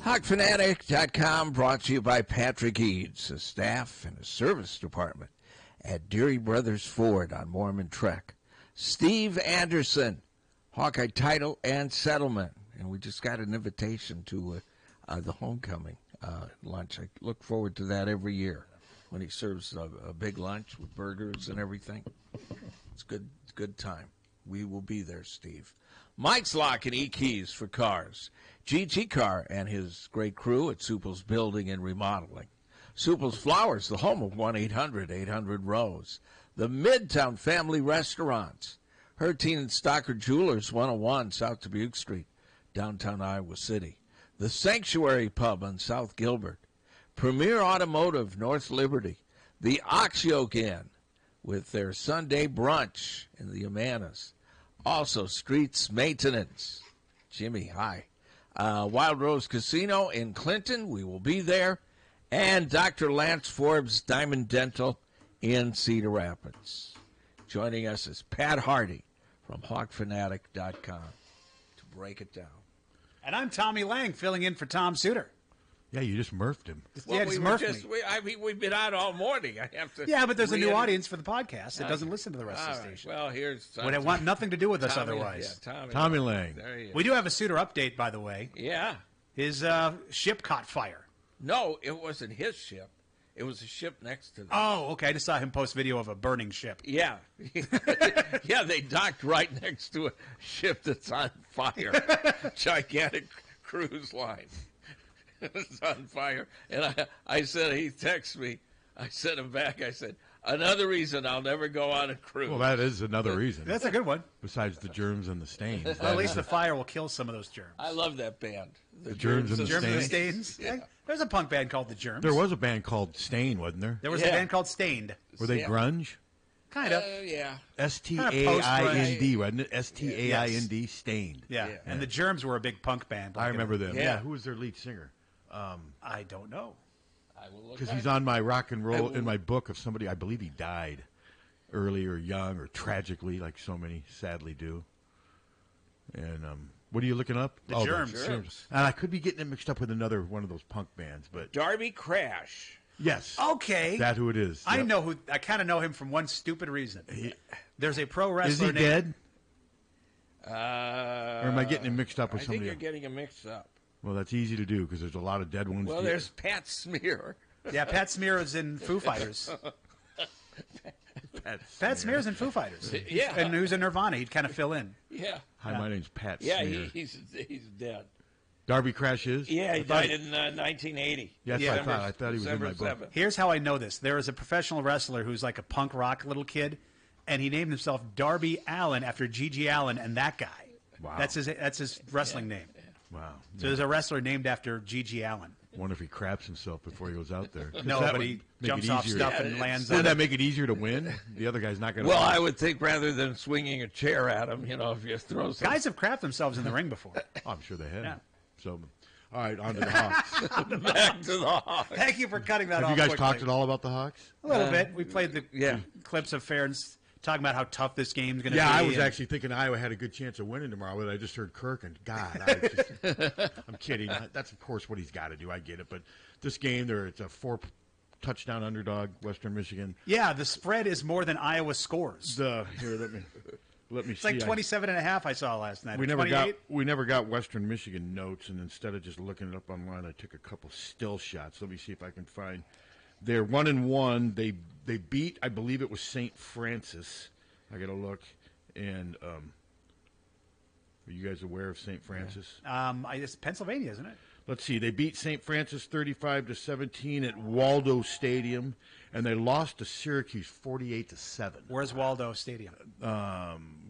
Hawkfanatic.com brought to you by Patrick Eads, a staff and a service department at Deary Brothers Ford on Mormon Trek. Steve Anderson, Hawkeye Title and Settlement. And we just got an invitation to the homecoming lunch. I look forward to that every year when he serves a big lunch with burgers and everything. It's good time. We will be there, Steve. Mike's Lock and E-Keys for cars. GT Car and his great crew at Supple's Building and Remodeling. Supple's Flowers, the home of 1-800-800-ROSE. The Midtown Family Restaurants. Hertine and Stockard Jewelers, 101 South Dubuque Street, downtown Iowa City. The Sanctuary Pub on South Gilbert. Premier Automotive, North Liberty. The Ox Yoke Inn with their Sunday brunch in the Amanas. Also, Streets Maintenance. Jimmy, hi. Wild Rose Casino in Clinton. We will be there. And Dr. Lance Forbes Diamond Dental in Cedar Rapids. Joining us is Pat Hardy from Hawkfanatic.com to break it down. And I'm Tommy Lang, filling in for Tom Suter. Yeah, you just murphed him. Yeah, just murphed me. We've been out all morning. I have to. Yeah, but there's a new audience for the podcast that doesn't listen to the rest of the station. Well, here's. Would it want nothing to do with us otherwise? Yeah, Tommy Lang. We do have a Suter update, by the way. Yeah. His ship caught fire. No, it wasn't his ship. It was a ship next to them. Oh, okay. I just saw him post video of a burning ship. Yeah. Yeah, they docked right next to a ship that's on fire. Gigantic cruise line. It's on fire. And I said, he texted me. I sent him back. I said, another reason I'll never go on a cruise. Well, that is another reason. That's a good one. Besides the germs and the stains. Well, at least the fire will kill some of those germs. I love that band. The Germs and the Germs and Stains. Stains. Yeah. There's a punk band called The Germs. There was a band called Stain, wasn't there? There was a band called Stained. Were they grunge? Kind of. Yeah. S-T-A-I-N-D, wasn't it? S-T-A-I-N-D, Stained. Yeah. And the Germs were a big punk band. I remember them. Yeah. Who was their lead singer? I don't know. Because he's on my rock and roll, in my book of somebody, I believe he died early or young or tragically, like so many sadly do. And what are you looking up? The Germs. And I could be getting it mixed up with another one of those punk bands, but Darby Crash. yes. Okay. That's who it is. I Yep. know who. I kind of know him from one stupid reason. There's a pro Is wrestler he named... dead? Or am I getting him mixed up with I think somebody you're else? getting him mixed up. Well, that's easy to do because there's a lot of dead ones. Well, there's Pat Smear. Yeah, Pat Smear is in Foo Fighters. Pat Smear's in Foo Fighters. Yeah. And who's in Nirvana? He'd kind of fill in. Yeah. Hi, my name's Pat Yeah, Smear. he's dead. Darby Crash is? Yeah, he died in 1980. Yes, Yeah. I thought he was in my December book. 7th. Here's how I know this. There is a professional wrestler who's like a punk rock little kid, and he named himself Darby Allin after Gigi Allen and that guy. Wow. That's his wrestling name. Wow. So there's a wrestler named after Gigi Allen. Wonder if he craps himself before he goes out there. No, That but would he make jumps it off easier. stuff and lands Wouldn't on that it. make it easier to win? The other guy's not going to Well, win. I would think rather than swinging a chair at him, if you throw some... Guys have crapped themselves in the ring before. Oh, I'm sure they have. Yeah. So, all right, on to the Hawks. Back to the Hawks. Thank you for cutting that off Have you guys quickly. talked at all about the Hawks? A little bit. We played the yeah. clips of Ferentz talking about how tough this game's going to be. Yeah, I was and- actually thinking Iowa had a good chance of winning tomorrow, but I just heard Kirk, and God, I'm kidding. That's, of course, what he's got to do. I get it. But this game, it's a 4-touchdown underdog, Western Michigan. Yeah, the spread is more than Iowa scores. Here, let me It's see. like 27.5 I saw last night. We 28? never got Western Michigan notes, and instead of just looking it up online, I took a couple still shots. Let me see if I can find. They're 1-1. They beat, I believe it was St. Francis. I got to look. And are you guys aware of St. Francis? It's Pennsylvania, isn't it? Let's see. They beat St. Francis 35-17 at Waldo Stadium, and they lost to Syracuse 48-7. Where's Waldo Stadium?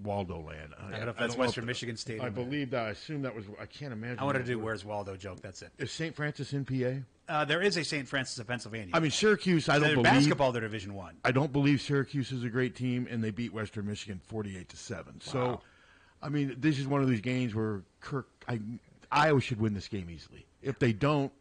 Waldo Land. I don't know if that's Western Michigan Stadium. I believe that. I assume that was. I can't imagine. I wanted to do Where's Waldo joke. That's it. Is St. Francis in PA? There is a St. Francis of Pennsylvania. I mean, Syracuse. I don't They're believe basketball. They're Division I. I don't believe Syracuse is a great team, and they beat Western Michigan 48-7. So, I mean, this is one of these games where Iowa should win this game easily. If they don't,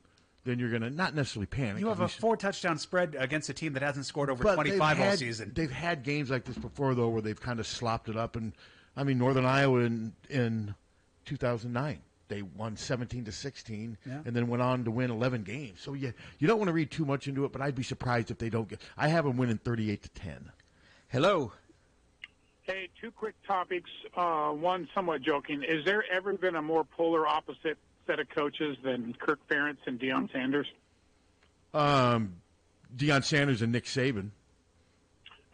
then you're going to not necessarily panic. You have a 4-touchdown spread against a team that hasn't scored over 25 all season. They've had games like this before, though, where they've kind of slopped it up. And I mean, Northern Iowa in 2009, they won 17-16, Yeah. and then went on to win 11 games. So you don't want to read too much into it, but I'd be surprised if they don't get. I have them winning 38-10. Hello. Hey, two quick topics. One somewhat joking. Is there ever been a more polar opposite set of coaches than Kirk Ferentz and Deion Sanders? Deion Sanders and Nick Saban.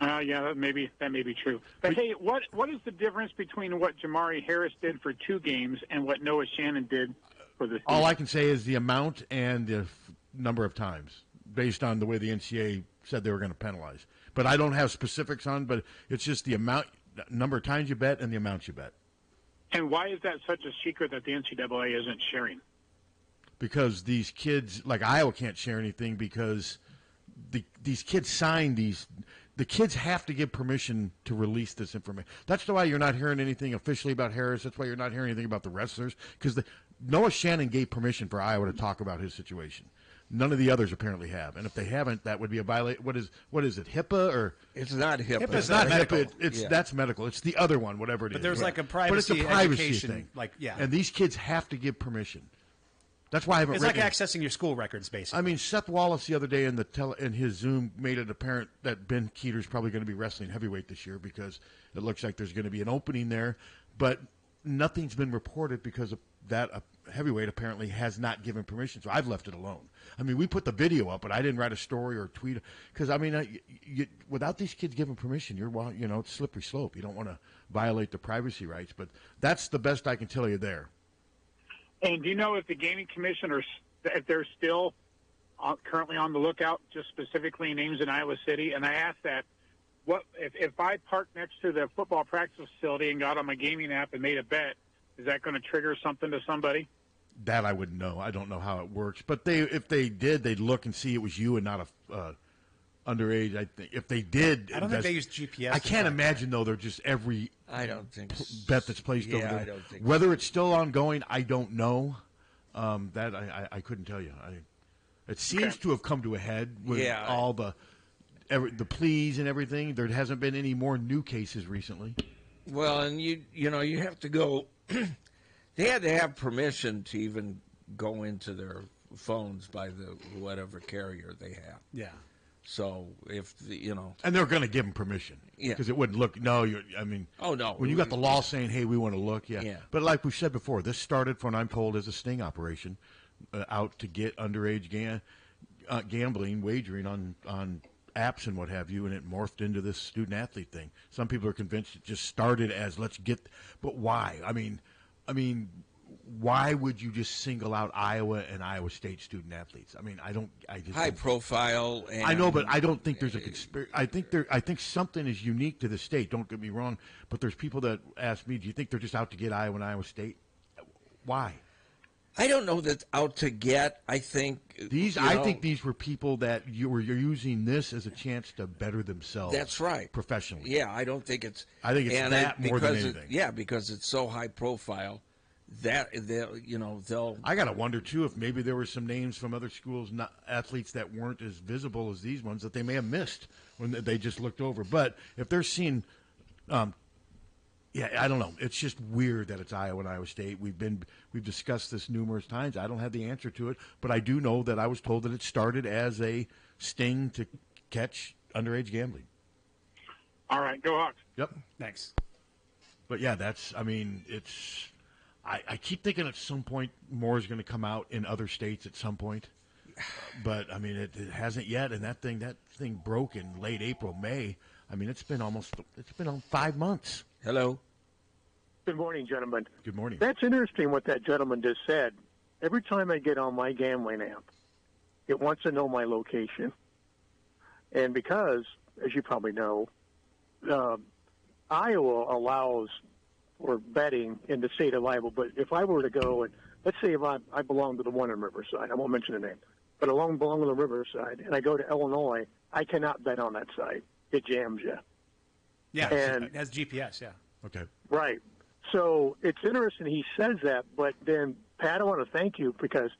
Yeah, that may be true. But hey, what is the difference between what Jamari Harris did for 2 games and what Noah Shannon did for the season? All I can say is the amount and the number of times, based on the way the NCAA said they were going to penalize. But I don't have specifics on. But it's just the amount, number of times you bet, and the amount you bet. And why is that such a secret that the NCAA isn't sharing? Because these kids, like Iowa, can't share anything because these kids signed these. The kids have to give permission to release this information. That's why you're not hearing anything officially about Harris. That's why you're not hearing anything about the wrestlers. Because Noah Shannon gave permission for Iowa to talk about his situation. None of the others apparently have. And if they haven't, that would be a violation. What is it, HIPAA? Or It's not HIPAA. HIPAA's not medical. HIPAA. That's medical. It's the other one, whatever it is. But there's like a But it's a privacy privacy education thing. yeah. And these kids have to give permission. That's why I haven't It's like written. accessing your school records, basically. I mean, Seth Wallace the other day in his Zoom made it apparent that Ben Keeter's probably going to be wrestling heavyweight this year because it looks like there's going to be an opening there. But nothing's been reported because of that. Heavyweight apparently has not given permission, so I've left it alone. I mean, we put the video up, but I didn't write a story or tweet because I mean, without these kids giving permission, it's a slippery slope. You don't want to violate the privacy rights, but that's the best I can tell you there. And do you know if the Gaming Commission if they're still currently on the lookout, just specifically names in Iowa City? And I asked that, what if I parked next to the football practice facility and got on my gaming app and made a bet, is that going to trigger something to somebody? That I wouldn't know. I don't know how it works. But if they did, they'd look and see it was you and not a underage. I think if they did, I don't think they use GPS. I can't imagine though. They're just every I don't think bet that's placed over there. I don't think Whether it's still ongoing, I don't know. That I couldn't tell you. It seems to have come to a head with all the pleas and everything. There hasn't been any more new cases recently. Well, and you have to go. They had to have permission to even go into their phones by the whatever carrier they have. Yeah. So if and they're going to give them permission, because it wouldn't look. No, oh no, when you got the law saying, "Hey, we want to look," Yeah. But like we said before, this started from what I'm told as a sting operation, out to get underage gambling, wagering on apps and what have you, and it morphed into this student athlete thing. Some people are convinced it just started as let's get, but why? I mean, why would you just single out Iowa and Iowa State student athletes? I mean, I just high profile. And, I know, but I don't think there's a conspiracy. I think something is unique to the state. Don't get me wrong, but there's people that ask me, do you think they're just out to get Iowa and Iowa State? Why? I don't know that out to get. I think I think these were people that you're using this as a chance to better themselves. That's right, professionally. Yeah, I don't think it's. I think it's that more than anything. Because it's so high profile that they'll. I gotta wonder too if maybe there were some names from other schools, not athletes that weren't as visible as these ones that they may have missed when they just looked over. But if they're seeing. Yeah, I don't know. It's just weird that it's Iowa and Iowa State. We've discussed this numerous times. I don't have the answer to it, but I do know that I was told that it started as a sting to catch underage gambling. All right, go Hawks. Yep. Thanks. But yeah, it's. I keep thinking at some point more is going to come out in other states at some point, but I mean it hasn't yet. And that thing broke in late April, May. I mean it's been on 5 months. Hello. Good morning, gentlemen. Good morning. That's interesting what that gentleman just said. Every time I get on my gambling app, it wants to know my location. And because, as you probably know, Iowa allows for betting in the state of Iowa. But if I were to go, and let's say if I belong to the one in Riverside, I won't mention the name, but I belong to the Riverside, and I go to Illinois, I cannot bet on that site. It jams you. Yeah, and it has GPS, yeah. Okay. Right. So it's interesting he says that, but then, Pat, I want to thank you because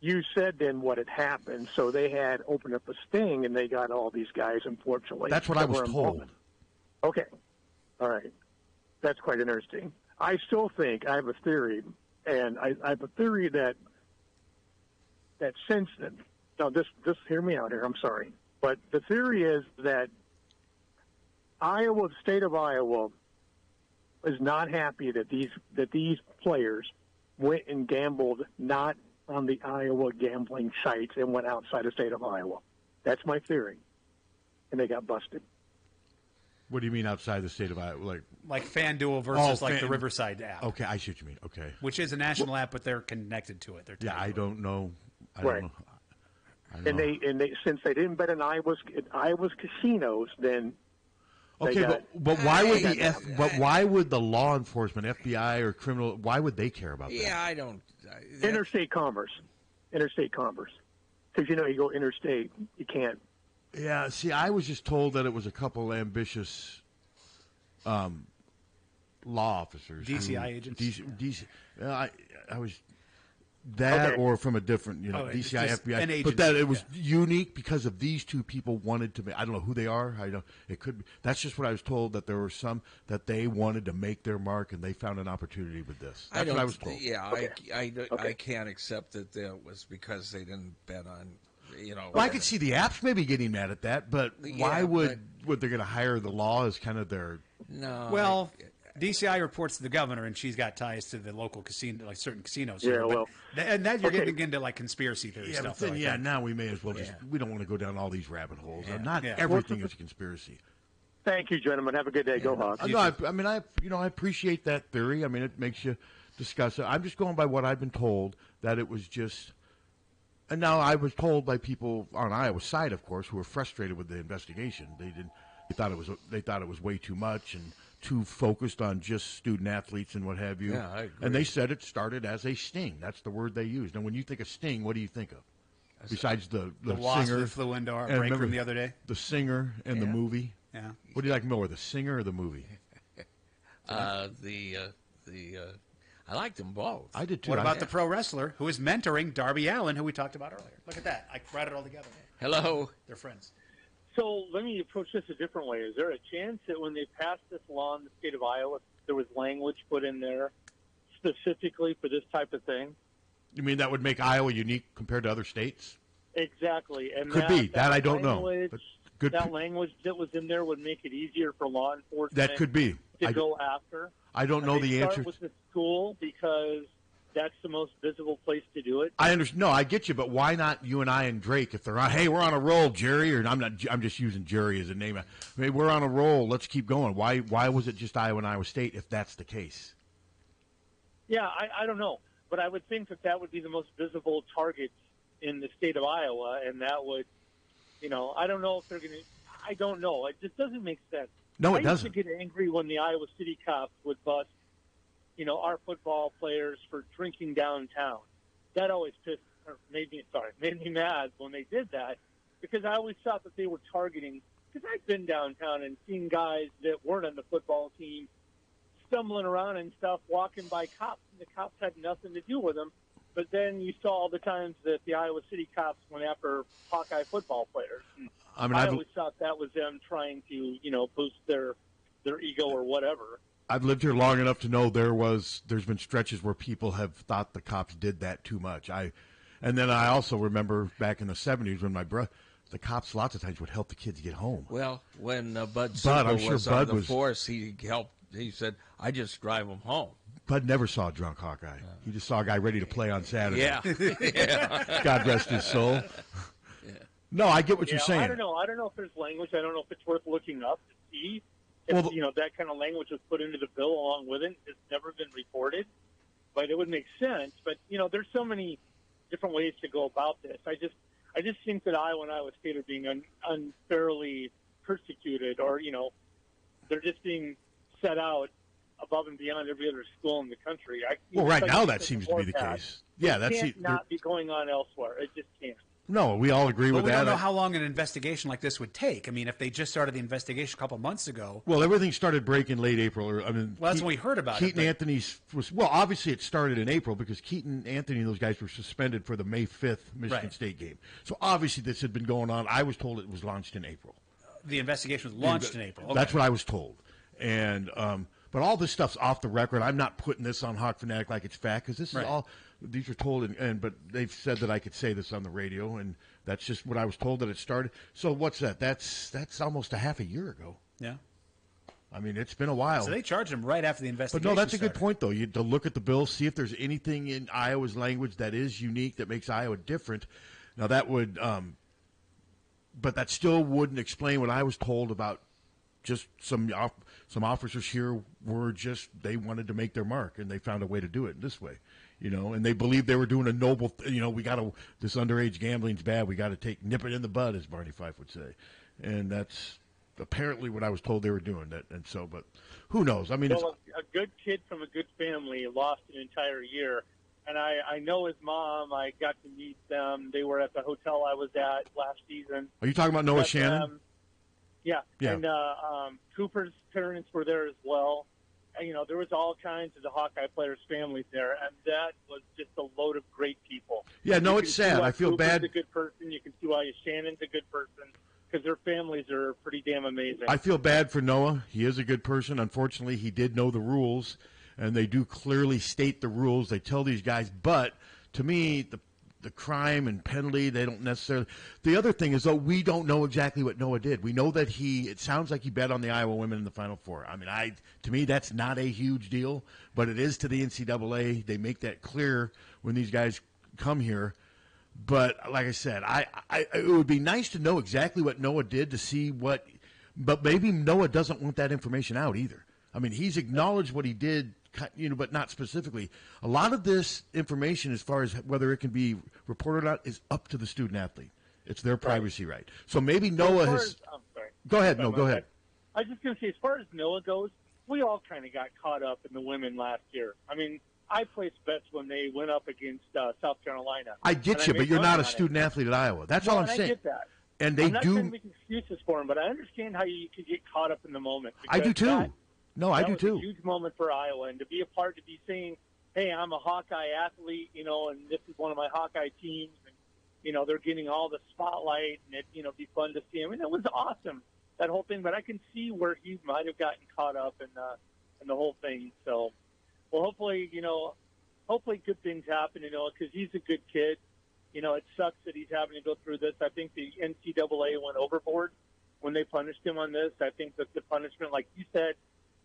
you said then what had happened. So they had opened up a sting, and they got all these guys, unfortunately. That's what I was told. Okay. All right. That's quite interesting. I still think, I have a theory, And I have a theory that since now just hear me out here. I'm sorry, but the theory is that the state of Iowa, is not happy that these players went and gambled not on the Iowa gambling sites and went outside the state of Iowa. That's my theory, and they got busted. What do you mean outside the state of Iowa? Like FanDuel versus the Riverside app. Okay, I see what you mean. Okay. Which is a national app, but they're connected to it. They're I don't know. I right. don't know. And they since they didn't bet in Iowa's casinos, then okay, but why would why would the law enforcement, FBI or criminal, why would they care about that? Yeah, I don't. Interstate commerce, because you go interstate, you can't. Yeah, see, I was just told that it was a couple ambitious law officers. DCI agents? I was that okay. Or from a different, DCI, FBI. But that it was unique because of these two people wanted to make, I don't know who they are. I don't, it could be, that's just what I was told, that there were some that they wanted to make their mark and they found an opportunity with this. That's what I was told. Yeah, okay. I can't accept that was because they didn't bet on. Well, I could see the apps maybe getting mad at that, but why would they going to hire the law as kind of their? No. Well, DCI reports to the governor, and she's got ties to the local casino, like certain casinos. Yeah, well, and that you're getting into like conspiracy theory stuff. But then, now we may as well just. We don't want to go down all these rabbit holes. Not everything is a conspiracy. Thank you, gentlemen. Have a good day. Go Hawks. No, I appreciate that theory. I mean, it makes you discuss it. I'm just going by what I've been told, that it was just. And now I was told by people on Iowa's side, of course, who were frustrated with the investigation. They thought it was way too much and too focused on just student athletes and what have you. Yeah, I agree. And they said it started as a sting. That's the word they used. And when you think of sting, what do you think of? Besides the wasp singer that flew into our break room the other day. The singer and the movie. Yeah. What do you like more, the singer or the movie? I liked them both. I did too. What about the pro wrestler who is mentoring Darby Allin, who we talked about earlier? Look at that. I brought it all together. Hello. They're friends. So let me approach this a different way. Is there a chance that when they passed this law in the state of Iowa, there was language put in there specifically for this type of thing? You mean that would make Iowa unique compared to other states? Exactly. And could be. That I don't know. That language that was in there would make it easier for law enforcement. That could be. To go after. I don't know the answer. Start with the school because that's the most visible place to do it. I understand. No, I get you, but why not you and I and Drake? If they're on, hey, we're on a roll, Jerry, or I'm just using Jerry as a name. I mean, we're on a roll. Let's keep going. Why was it just Iowa and Iowa State if that's the case? Yeah, I don't know, but I would think that would be the most visible targets in the state of Iowa, and that would, I don't know if they're going to. I don't know. It just doesn't make sense. No, it doesn't. I used to get angry when the Iowa City cops would bust, our football players for drinking downtown. That always made me mad when they did that, because I always thought that they were targeting. Because I've been downtown and seen guys that weren't on the football team stumbling around and stuff, walking by cops, and the cops had nothing to do with them. But then you saw all the times that the Iowa City cops went after Hawkeye football players. I always thought that was them trying to, boost their ego or whatever. I've lived here long enough to know there's been stretches where people have thought the cops did that too much. And then I also remember back in the 70s when the cops lots of times would help the kids get home. Well, when Bud was on the force, he helped. He said, "I just drive them home." Bud never saw a drunk Hawkeye. He just saw a guy ready to play on Saturday. Yeah. God rest his soul. Yeah. No, I get what you're saying. I don't know if there's language. I don't know if it's worth looking up to see if that kind of language was put into the bill along with it. It's never been reported, but it would make sense. But there's so many different ways to go about this. I just think that Iowa and Iowa State are being unfairly persecuted, or they're just being set out above and beyond every other school in the country. Right now that seems to be the case. Yeah, that's not be going on elsewhere. It just can't. No, we all agree with that. We don't know how long an investigation like this would take. I mean, if they just started the investigation a couple of months ago. Well, everything started breaking late April. That's when we heard about Keaton Anthony's obviously it started in April because Keaton Anthony and those guys were suspended for the May 5th Michigan State game. So obviously this had been going on. I was told it was launched in April. The investigation was launched in April. Okay. That's what I was told. And But all this stuff's off the record. I'm not putting this on Hawkfanatic like it's fact because this is all. These are told, but they've said that I could say this on the radio, and that's just what I was told that it started. So what's that? That's almost a half a year ago. Yeah. I mean, it's been a while. So they charged him right after the investigation. But no, that's a started. good point, though. You to look at the bill, see if there's anything in Iowa's language that is unique that makes Iowa different. Now that would, but that still wouldn't explain what I was told about. Just some officers here were they wanted to make their mark, and they found a way to do it this way, and they believed they were doing a noble. This underage gambling's bad. We got to nip it in the bud, as Barney Fife would say, and that's apparently what I was told they were doing. That, and so, but who knows? I mean, well, a good kid from a good family lost an entire year, and I know his mom. I got to meet them. They were at the hotel I was at last season. Are you talking about Noah Shannon? Yeah, and Cooper's parents were there as well. And, there was all kinds of the Hawkeye players' families there, and that was just a load of great people. Yeah, no, it's sad. I feel Cooper's bad. A good person. You can see why Shannon's a good person because their families are pretty damn amazing. I feel bad for Noah. He is a good person. Unfortunately, he did know the rules, and they do clearly state the rules. They tell these guys, but to me, the crime and penalty, they don't necessarily. The other thing is, though, we don't know exactly what Noah did. We know that it sounds like he bet on the Iowa women in the Final Four. I mean, to me, that's not a huge deal, but it is to the NCAA. They make that clear when these guys come here. But like I said, it would be nice to know exactly what Noah did to see what. But maybe Noah doesn't want that information out either. I mean, he's acknowledged what he did, but not specifically. A lot of this information, as far as whether it can be reported out, is up to the student athlete. It's their privacy right. So maybe Noah has. I'm sorry. Go ahead. No, go ahead. I was just going to say, as far as Noah goes, we all kind of got caught up in the women last year. I mean, I placed bets when they went up against South Carolina. I get you, but you're not a student athlete at Iowa. That's all I'm saying. I get that. And they I'm not do. trying to make excuses for them, but I understand how you could get caught up in the moment. I do too. I do too. That was a huge moment for Iowa, and to be a part, to be saying, "Hey, I'm a Hawkeye athlete," and this is one of my Hawkeye teams, and they're getting all the spotlight, and it be fun to see him. And it was awesome, that whole thing. But I can see where he might have gotten caught up in the whole thing. So, well, hopefully good things happen, because he's a good kid. It sucks that he's having to go through this. I think the NCAA went overboard when they punished him on this. I think that the punishment, like you said,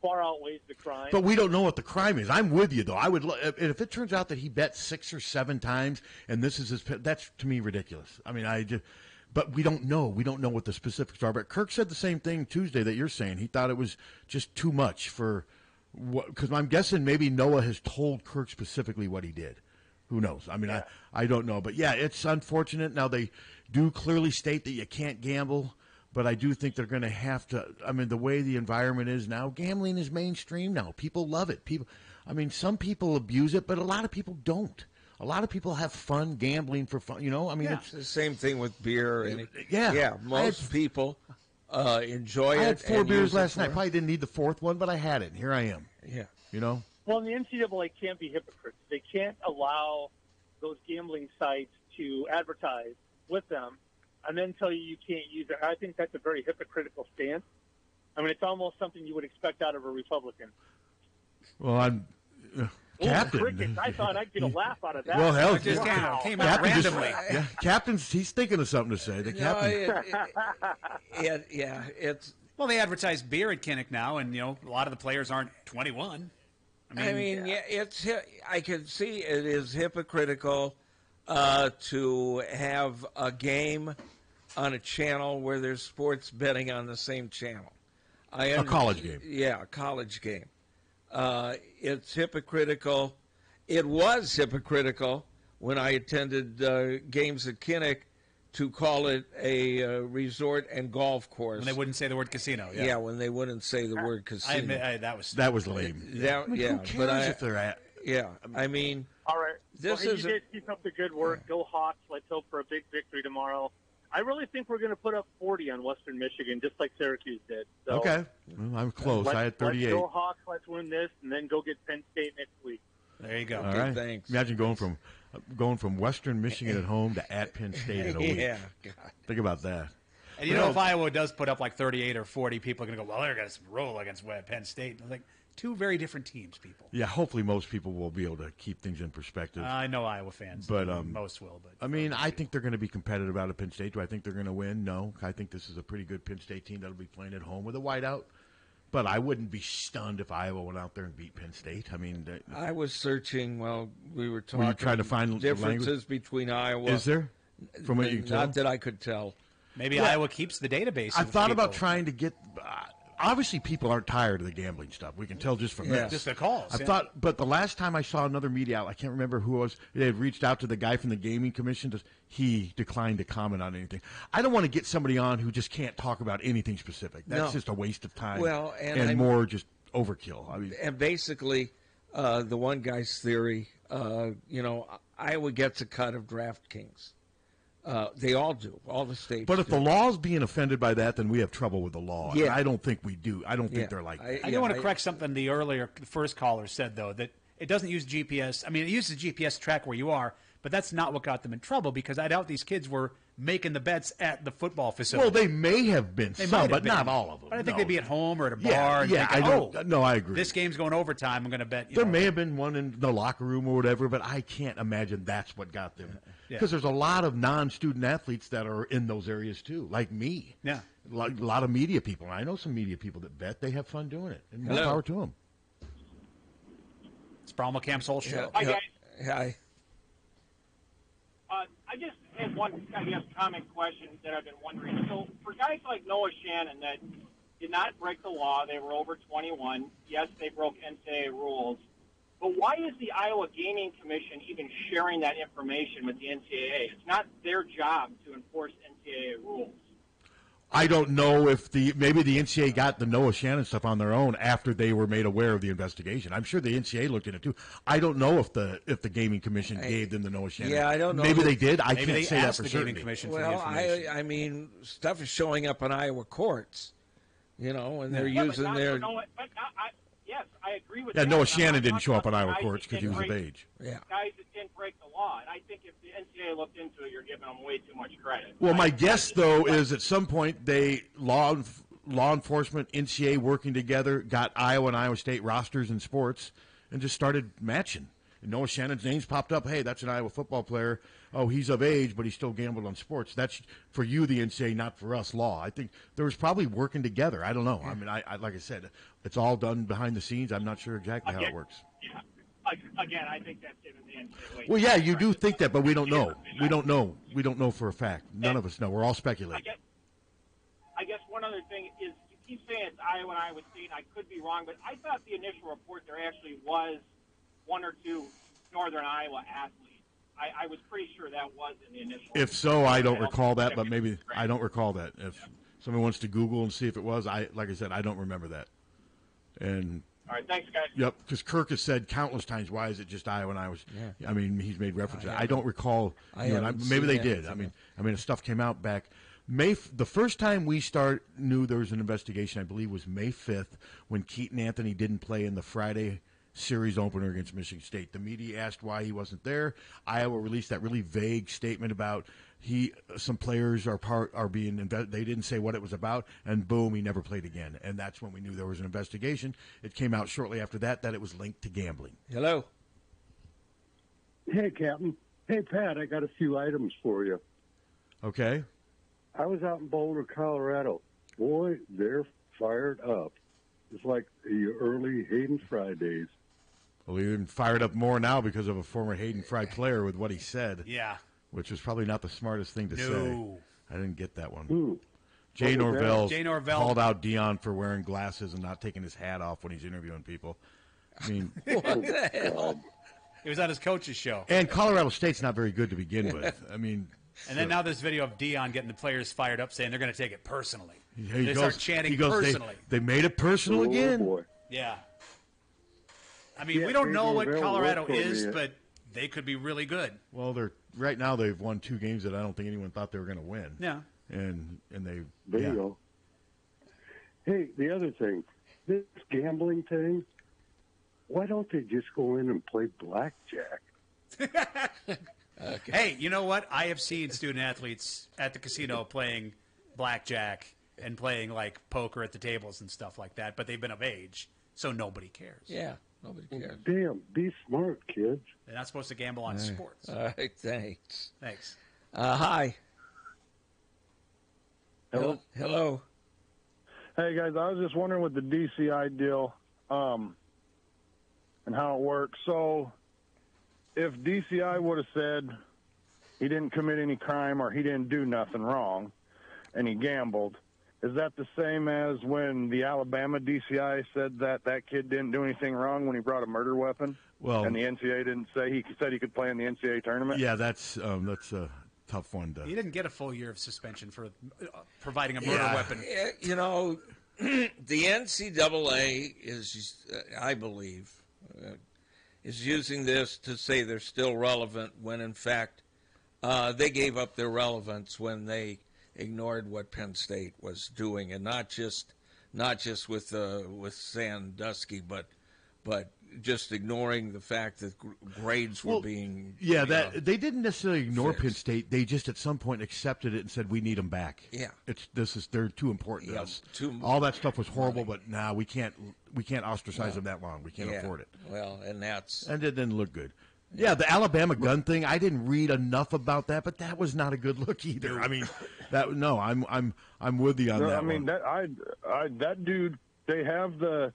far outweighs the crime. But we don't know what the crime is. I'm with you, though. I would, if it turns out that he bet 6 or 7 times, and this is that's to me ridiculous. I mean, but we don't know. We don't know what the specifics are. But Kirk said the same thing Tuesday that you're saying. He thought it was just too much for what, because I'm guessing maybe Noah has told Kirk specifically what he did. Who knows? I mean, I don't know. But yeah, it's unfortunate. Now they do clearly state that you can't gamble. But I do think they're going to have to. I mean, the way the environment is now, gambling is mainstream now. People love it. Some people abuse it, but a lot of people don't. A lot of people have fun gambling for fun. I mean, it's the same thing with beer. Yeah. Most people enjoy it. I had 4 beers last night. Probably didn't need the 4th one, but I had it. And here I am. Yeah. Well, the NCAA can't be hypocrites. They can't allow those gambling sites to advertise with them and then tell you can't use it. I think that's a very hypocritical stance. I mean, it's almost something you would expect out of a Republican. Well, I'm Captain. Crickets. I thought I'd get a laugh out of that. Well, hell, It just came out randomly. Captain's, he's thinking of something to say. The captain. It's. Well, they advertise beer at Kinnick now, and a lot of the players aren't 21. It's. I can see it is hypocritical to have a game on a channel where there's sports betting on the same channel. A college game. Yeah, a college game. It's hypocritical. It was hypocritical when I attended games at Kinnick to call it a resort and golf course. When they wouldn't say the word casino. Yeah, when they wouldn't say the word casino. I admit, that was lame. Who cares if they're at? Yeah, I mean. All right. This you is did keep up the good work. Go Hawks. Let's hope for a big victory tomorrow. I really think we're going to put up 40 on Western Michigan, just like Syracuse did. So, okay. Well, I'm close. I had 38. Let's go Hawks. Let's win this, and then go get Penn State next week. There you go. All right. Thanks. Imagine going from Western Michigan at home to at Penn State in a week. Yeah. God. Think about that. And if Iowa does put up like 38 or 40, people are going to go, well, they're going to roll against Penn State. And like, two very different teams, people. Yeah, hopefully most people will be able to keep things in perspective. I know Iowa fans, but most will. But I mean, I think they're going to be competitive out of Penn State. Do I think they're going to win? No. I think this is a pretty good Penn State team that'll be playing at home with a whiteout. But I wouldn't be stunned if Iowa went out there and beat Penn State. I mean, I was searching while we were talking. Were you trying to find differences between Iowa? Is there? From what you can tell? Not that I could tell. Maybe Iowa keeps the database. I thought about trying to get. Obviously, people aren't tired of the gambling stuff. We can tell just from this. Just the calls. I thought, but the last time I saw another media outlet, I can't remember who it was. They had reached out to the guy from the Gaming Commission. He declined to comment on anything. I don't want to get somebody on who just can't talk about anything specific. That's just a waste of time. Well, and more just overkill. I mean, and basically, the one guy's theory, Iowa gets a cut of DraftKings. They all do. All the states. But if the law's being offended by that, then we have trouble with the law. Yeah. And I don't think we do. I don't think they're like that. I do want to correct something the first caller said, though, that it doesn't use GPS. I mean, it uses GPS to track where you are, but that's not what got them in trouble, because I doubt these kids were making the bets at the football facility. Well, they may have been but not all of them. But I think they'd be at home or at a bar. Yeah, thinking, I agree. This game's going overtime. I'm going to bet. There may have been one in the locker room or whatever, but I can't imagine that's what got them. Because there's a lot of non-student athletes that are in those areas too, like me. Yeah. A lot of media people. I know some media people that bet. They have fun doing it. And more power to them. It's Brommelkamp's whole show. Hi, guys. Hi. I just had one, comment question that I've been wondering. So for guys like Noah Shannon that did not break the law, they were over 21. Yes, they broke NCAA rules. But why is the Iowa Gaming Commission even sharing that information with the NCAA? It's not their job to enforce NCAA rules. I don't know if maybe the NCAA got the Noah Shannon stuff on their own after they were made aware of the investigation. I'm sure the NCAA looked at it too. I don't know if the Gaming Commission gave them the Noah Shannon. Yeah, I don't know. Maybe they did. I Maybe can't they say that asked for the certain. Gaming Commission Well, for the information. I mean, stuff is showing up in Iowa courts, and they're using their. Yes, I agree with Yeah, that. Noah Shannon didn't show up in Iowa courts because he was of break- age. Yeah. Guys that didn't break the law. And I think if the NCAA looked into it, you're giving them way too much credit. Well, my guess, though, is at some point law enforcement, NCAA working together, got Iowa and Iowa State rosters in sports and just started matching. And Noah Shannon's name's popped up. Hey, that's an Iowa football player. Oh, he's of age, but he still gambled on sports. That's for you, the NCAA, not for us, law. I think there was probably working together. I don't know. I mean, I like I said, it's all done behind the scenes. I'm not sure exactly how it works. Yeah. Again, I think that's given the NCAA. Well, yeah, you do think that, but we don't know. We don't know. We don't know for a fact. None of us know. We're all speculating. I guess one other thing is you keep saying it's Iowa and Iowa State, and I could be wrong, but I thought the initial report there actually was one or two Northern Iowa athletes. I was pretty sure that was in the initial report. If so, I don't recall that, but maybe I don't recall that. If someone wants to Google and see if it was, like I said, I don't remember that. And all right, thanks, guys. Yep, because Kirk has said countless times, why is it just Iowa and Iowa? Yeah. I mean, he's made reference to that. I don't recall. Maybe they did. I mean, the stuff came out back. The first time we knew there was an investigation, I believe, was May 5th when Keaton Anthony didn't play in the Friday series opener against Michigan State. The media asked why he wasn't there. Iowa released that really vague statement about some players are being they didn't say what it was about, and boom, he never played again. And that's when we knew there was an investigation. It came out shortly after that it was linked to gambling. Hello. Hey, Captain. Hey, Pat, I got a few items for you. Okay. I was out in Boulder, Colorado. Boy, they're fired up. It's like the early Hayden Fry days. Well, he's even fired up more now because of a former Hayden Fry player with what he said. Yeah. Which was probably not the smartest thing to say. I didn't get that one. Ooh. Jay Norvell called out Dion for wearing glasses and not taking his hat off when he's interviewing people. I mean, what the hell? It was on his coach's show. And Colorado State's not very good to begin with. I mean, and then now this video of Dion getting the players fired up, saying they're going to take it personally. They start chanting personally. They made it personal again. Boy. Yeah. I mean, we don't know what Colorado is, but they could be really good. Well, right now they've won 2 games that I don't think anyone thought they were going to win. Yeah. And they There you go. Hey, the other thing, this gambling thing, why don't they just go in and play blackjack? Okay. Hey, you know what? I have seen student athletes at the casino playing blackjack and playing like poker at the tables and stuff like that, but they've been of age. so nobody cares. Yeah, nobody cares. Damn, be smart, kids. They're not supposed to gamble on sports. All right, thanks. Thanks. Hi. Hello? Hello. Hey, guys, I was just wondering with the DCI deal and how it works. So if DCI would have said he didn't commit any crime or he didn't do nothing wrong and he gambled, is that the same as when the Alabama DCI said that that kid didn't do anything wrong when he brought a murder weapon? Well, and the NCAA didn't say he said he could play in the NCAA tournament? Yeah, that's a tough one. He didn't get a full year of suspension for providing a murder weapon. You know, the NCAA is, I believe, is using this to say they're still relevant when, in fact, they gave up their relevance when they ignored what Penn State was doing, and not just with Sandusky, but just ignoring the fact that grades were being they didn't necessarily ignore fixed. Penn State. They just at some point accepted it and said we need them back. Yeah, they're too important to us. All that stuff was horrible, but we can't ostracize them that long. We can't afford it. Well, and it didn't look good. Yeah, the Alabama gun thing. I didn't read enough about that, but that was not a good look either. I mean, I'm with you on that. I mean, that dude. They have the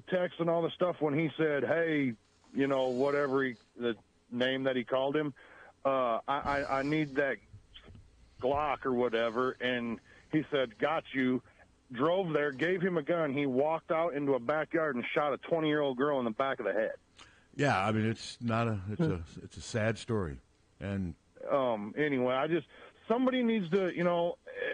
text and all the stuff when he said, "Hey, whatever the name that he called him, I need that Glock or whatever," and he said, "Got you." Drove there, gave him a gun. He walked out into a backyard and shot a 20-year-old girl in the back of the head. Yeah, I mean it's a sad story, and anyway, somebody needs to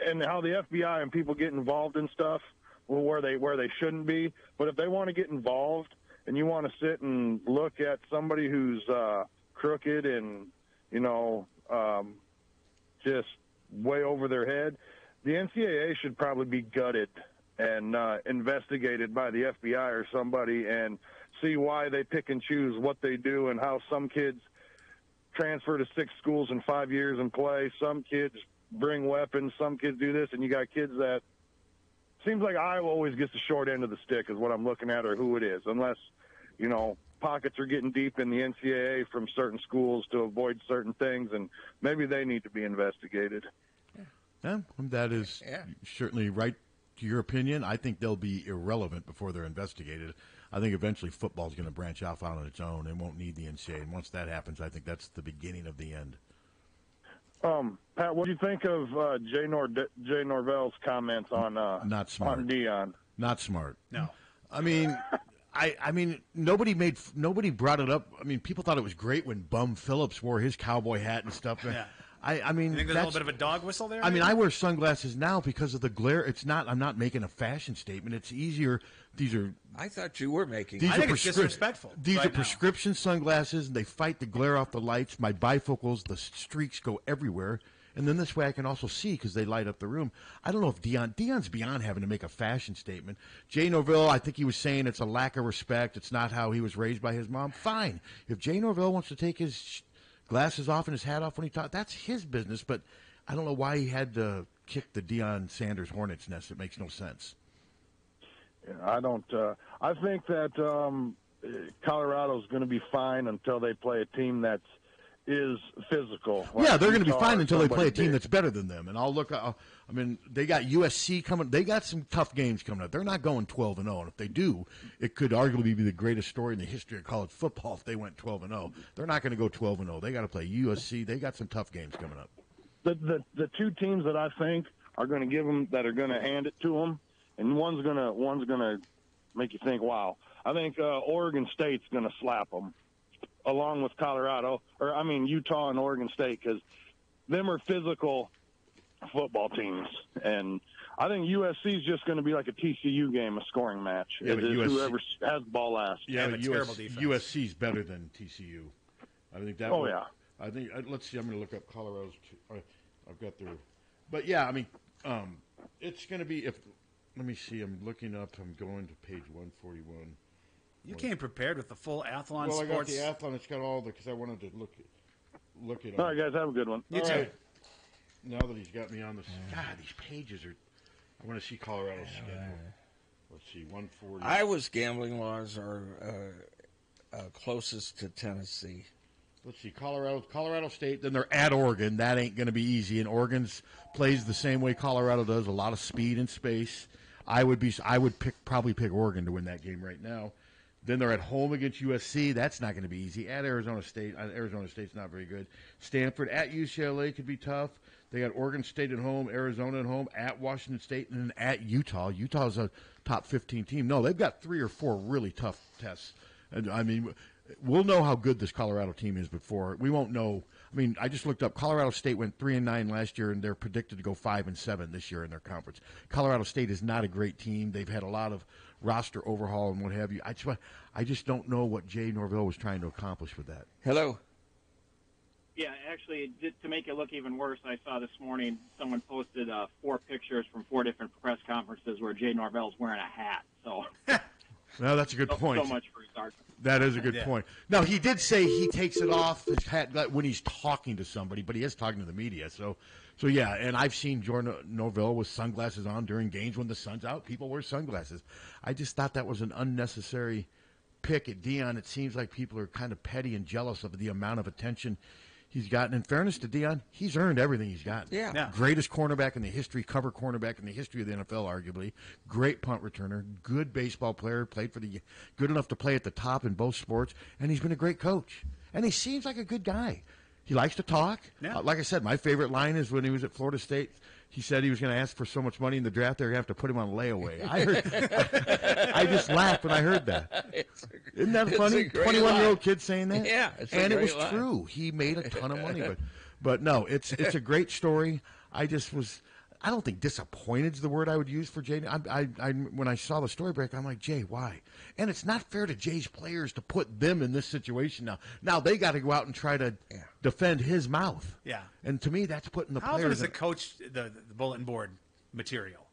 and how the FBI and people get involved in stuff where they shouldn't be. But if they want to get involved and you want to sit and look at somebody who's crooked and just way over their head, the NCAA should probably be gutted and investigated by the FBI or somebody and see why they pick and choose what they do and how some kids transfer to 6 schools in 5 years and play. Some kids bring weapons. Some kids do this. And you got kids that seems like Iowa always gets the short end of the stick is what I'm looking at or who it is, unless, pockets are getting deep in the NCAA from certain schools to avoid certain things, and maybe they need to be investigated. Yeah, that is certainly right to your opinion. I think they'll be irrelevant before they're investigated. I think eventually football is going to branch off on its own and won't need the NCAA. And once that happens, I think that's the beginning of the end. Pat, what do you think of Jay Norvell's comments on not smart on Deion? Not smart. No, I mean, I mean, nobody brought it up. I mean, people thought it was great when Bum Phillips wore his cowboy hat and stuff. Yeah. I mean, you think there's a little bit of a dog whistle there? I mean, I wear sunglasses now because of the glare. I'm not making a fashion statement. It's easier. I thought you were making. I think it's disrespectful. These right are prescription sunglasses, and they fight the glare off the lights. My bifocals, the streaks go everywhere, and then this way I can also see because they light up the room. I don't know if Deion's beyond having to make a fashion statement. Jay Norvell, I think he was saying it's a lack of respect. It's not how he was raised by his mom. Fine. If Jay Norvell wants to take his glasses off and his hat off when he talks, that's his business, but I don't know why he had to kick the Deion Sanders Hornets nest. It makes no sense. Yeah, I don't. I think that Colorado's going to be fine until they play a team that is physical. Yeah, they're going to be fine until they play a team that's better than them. And I'll look. I mean, they got USC coming. They got some tough games coming up. They're not going 12-0, and if they do, it could arguably be the greatest story in the history of college football if they went 12-0. They're not going to go 12-0. They got to play USC. They got some tough games coming up. The two teams that I think are going to give them that are going to hand it to them, and one's going to make you think, wow. I think Oregon State's going to slap them, along with Utah and Oregon State, because them are physical football teams. And I think USC is just going to be like a TCU game, a scoring match. Yeah, but whoever has the ball last. Yeah, but terrible defense. USC's better than TCU. I think that. Oh, yeah. I think. Let's see. I'm going to look up Colorado's. I've got their. But yeah, I mean, it's going to be if. Let me see. I'm looking up. I'm going to page 141. You came prepared with the full Athlon Well, I got sports. the Athlon. It's got all the because I wanted to look at. All right, guys, have a good one. You All too. right. Now that he's got me on this, God, these pages are. I want to see Colorado's schedule. Let's see, 140. Iowa's gambling laws are closest to Tennessee. Let's see, Colorado State. Then they're at Oregon. That ain't going to be easy. And Oregon's plays the same way Colorado does. A lot of speed and space. I would probably pick Oregon to win that game right now. Then they're at home against USC. That's not going to be easy. At Arizona State. Arizona State's not very good. Stanford at UCLA could be tough. They got Oregon State at home, Arizona at home, at Washington State, and then at Utah. Utah's a top 15 team. No, they've got 3 or 4 really tough tests. And, I mean, we'll know how good this Colorado team is before. We won't know. I mean, I just looked up. Colorado State went 3-9 last year, and they're predicted to go 5-7 this year in their conference. Colorado State is not a great team. They've had a lot of roster overhaul and what have you. I just don't know what Jay Norvell was trying to accomplish with that. Hello. Yeah, actually, to make it look even worse, I saw this morning someone posted 4 pictures from 4 different press conferences where Jay Norvell's wearing a hat. So, well, that's a good point. So much for his art. That is a good point. Now, he did say he takes it off his hat when he's talking to somebody, but he is talking to the media. So yeah, and I've seen Jordan Norvell with sunglasses on during games when the sun's out. People wear sunglasses. I just thought that was an unnecessary pick at Deion. It seems like people are kind of petty and jealous of the amount of attention he's gotten. In fairness to Deion, he's earned everything he's gotten. Yeah. Greatest cornerback in the history, cover cornerback in the history of the NFL, arguably. Great punt returner, good baseball player, good enough to play at the top in both sports, and he's been a great coach. And he seems like a good guy. He likes to talk. Yeah. Like I said, my favorite line is when he was at Florida State. He said he was going to ask for so much money in the draft, they're going to have to put him on layaway. I just laughed when I heard that. Isn't that funny? 21-year-old kid saying that? Yeah, and it was true. He made a ton of money, but no, it's a great story. I don't think disappointed's the word I would use for Jay. When I saw the story break, I'm like, Jay, why? And it's not fair to Jay's players to put them in this situation now. Now they got to go out and try to defend his mouth. Yeah. And to me, that's putting the How players. often does the coach the bulletin board material?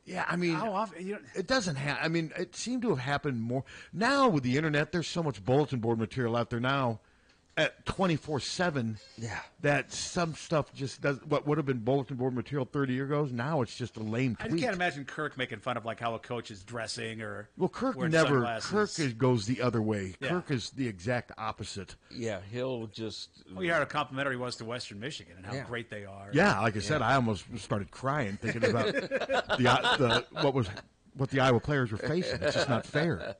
Yeah, I mean, how often? It doesn't happen. I mean, it seemed to have happened more. Now with the internet, there's so much bulletin board material out there now at 24/7 that some stuff just does what would have been bulletin board material 30 years ago. Now it's just a lame tweet. I can't imagine Kirk making fun of like how a coach is dressing or Kirk wearing never. sunglasses. Kirk goes the other way. Yeah. Kirk is the exact opposite. Yeah, he'll just. Well, you heard how complimentary he was to Western Michigan and how great they are. Yeah, like I said, I almost started crying thinking about what the Iowa players were facing. It's just not fair.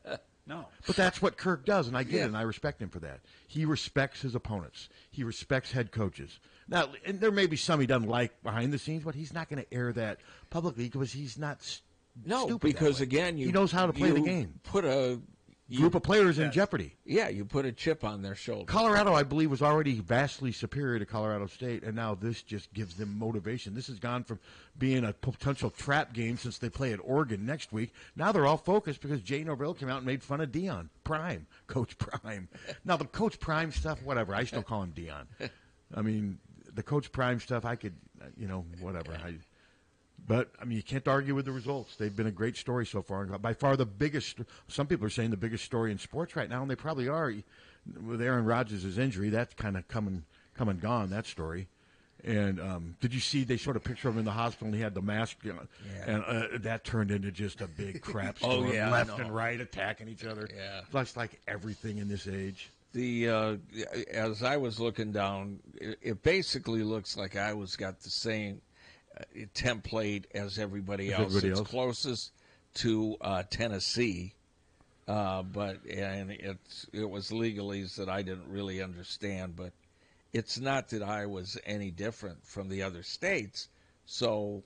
No. But that's what Kirk does, and I get it, and I respect him for that. He respects his opponents. He respects head coaches. Now, and there may be some he doesn't like behind the scenes, but he's not going to air that publicly because he's not stupid. Because again, he knows how to play the game. Put a group of players in jeopardy. Yeah, you put a chip on their shoulder. Colorado, I believe, was already vastly superior to Colorado State, and now this just gives them motivation. This has gone from being a potential trap game since they play at Oregon next week. Now they're all focused because Jay Norvell came out and made fun of Deion Prime, Coach Prime. Now the Coach Prime stuff, whatever. I still call him Deion. I mean, the Coach Prime stuff, I could, whatever. But, I mean, you can't argue with the results. They've been a great story so far. By far the biggest, some people are saying the biggest story in sports right now, and they probably are. With Aaron Rodgers' injury, that's kind of come and gone, that story. And did you see they showed a picture of him in the hospital and he had the mask on? Yeah. And that turned into just a big crap storm. Left and right attacking each other. Yeah. It's like everything in this age. As I was looking down, it basically looks like Iowa's got the same template as everybody else. It's closest to Tennessee, but it was legalese that I didn't really understand. But it's not that Iowa's any different from the other states, so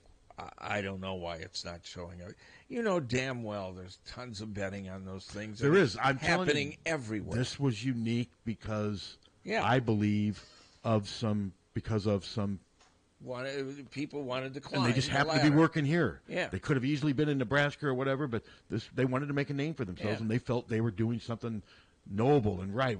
I don't know why it's not showing up. You know damn well there's tons of betting on those things. There is. I'm happening everywhere. This was unique because I believe of some people wanted to climb. And they just happened to be working here. Yeah. They could have easily been in Nebraska or whatever, but they wanted to make a name for themselves, and they felt they were doing something noble and right.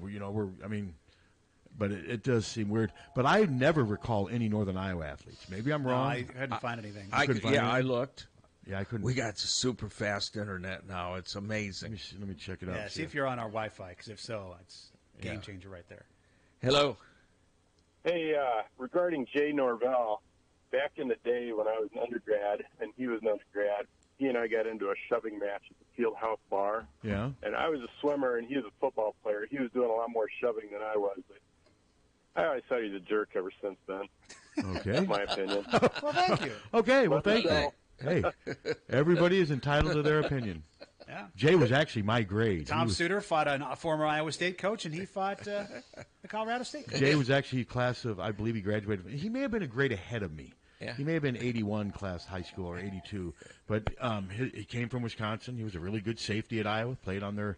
But it does seem weird. But I never recall any Northern Iowa athletes. Maybe I'm wrong. I couldn't find anything. I looked. Yeah, I couldn't. We got super fast internet now. It's amazing. Let me check it out. Yeah, see if you're on our Wi-Fi, because if so, it's a game changer right there. Hello. Hey, regarding Jay Norvell, back in the day when I was an undergrad and he was an undergrad, he and I got into a shoving match at the Field House Bar. Yeah. And I was a swimmer, and he was a football player. He was doing a lot more shoving than I was. But I always thought he's a jerk ever since then. Okay. That's my opinion. Well, thank you. Okay, well, thank you. So, Hey, everybody is entitled to their opinion. Yeah. Jay was actually my grade. Tom Suter fought a former Iowa State coach, and he fought the Colorado State coach. Jay was actually class of, I believe he graduated. He may have been a grade ahead of me. Yeah. He may have been 81 class high school or 82. But he came from Wisconsin. He was a really good safety at Iowa, played on their,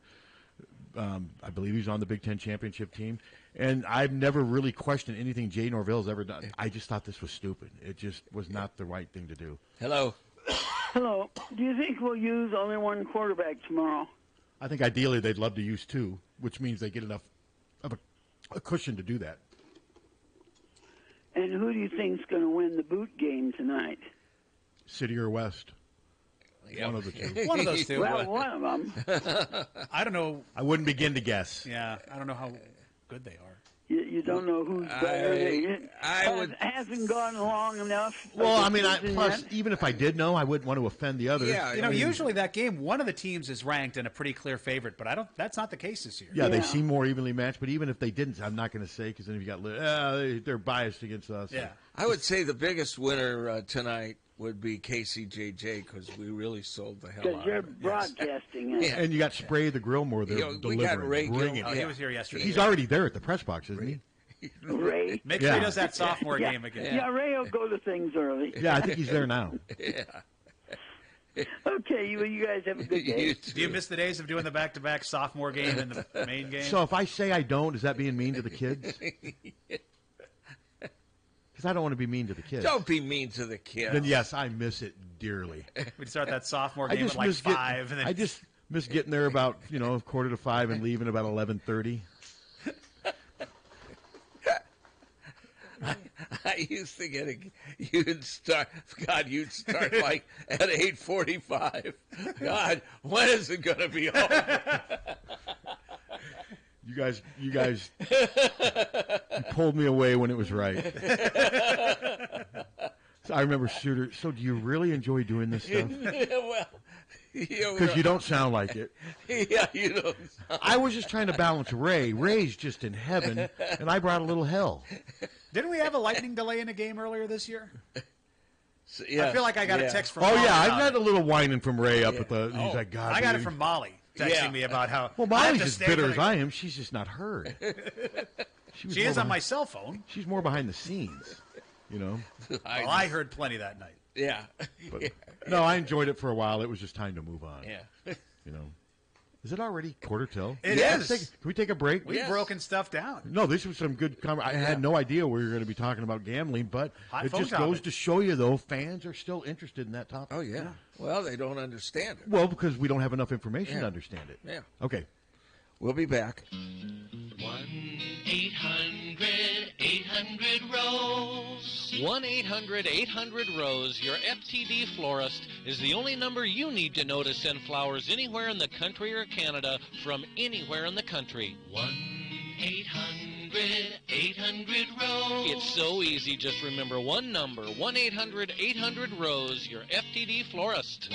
I believe he was on the Big Ten championship team. And I've never really questioned anything Jay Norvell's ever done. I just thought this was stupid. It just was not the right thing to do. Hello. Hello. Do you think we'll use only one quarterback tomorrow? I think ideally they'd love to use two, which means they get enough of a cushion to do that. And who do you think's going to win the boot game tonight? City or West? Yep. One of the two. One of those two. Well, one of them. I don't know. I wouldn't begin to guess. Yeah, I don't know how good they are. You don't know who's better. Hasn't gone long enough. Well, I mean, plus, even if I did know, I wouldn't want to offend the others. Yeah, usually that game, one of the teams is ranked and a pretty clear favorite, but that's not the case this year. Yeah, they seem more evenly matched, but even if they didn't, I'm not going to say, because then if you got, they're biased against us. Yeah. I would say the biggest winner tonight would be KCJJ, because we really sold the hell out of it. Because you're broadcasting it. Yeah. And you got Spray the Grill more there delivering. We got Ray Bring Gill. it. He was here yesterday. He's already there at the press box, isn't he? Ray? Make sure he does that sophomore game again. Yeah, Ray will go to things early. Yeah, I think he's there now. Yeah. Okay, you guys have a good day. Do you miss the days of doing the back-to-back sophomore game and the main game? So if I say I don't, is that being mean to the kids? Because I don't want to be mean to the kids. Don't be mean to the kids. Then yes, I miss it dearly. We'd start that sophomore game at like 5. And then I just miss getting there about 4:45 and leaving about 11:30. I used to you'd start like at 8:45. God, when is it going to be over? You guys, you pulled me away when it was right. So I remember Shooter. So do you really enjoy doing this stuff? Well, because you don't sound like it. Yeah, you don't. I was just trying to balance Ray. Ray's just in heaven, and I brought a little hell. Didn't we have a lightning delay in a game earlier this year? So, yeah, I feel like I got a text from. Oh Molly yeah, I've about got it. a little whining from Ray up at the. He's like, God. I got it from Molly texting me about how. Well, Molly's as bitter as I am. She's just not heard. She is on my cell phone. She's more behind the scenes, Well, I heard plenty that night. Yeah. But, no, I enjoyed it for a while. It was just time to move on. Yeah. Is it already quarter till? It is. Can we take a break? We've broken stuff down. No, this was some good I had no idea we were going to be talking about gambling, but Hot it phone just topic. goes to show you, though, fans are still interested in that topic. Oh, yeah. Well, they don't understand it. Well, because we don't have enough information to understand it. Yeah. Okay. We'll be back. 1-800-800-ROSE. 1-800-800-ROSE. Your FTD florist is the only number you need to know to send flowers anywhere in the country or Canada from anywhere in the country. 1-800-800-ROSE. It's so easy. Just remember one number. 1-800-800-ROSE. Your FTD florist.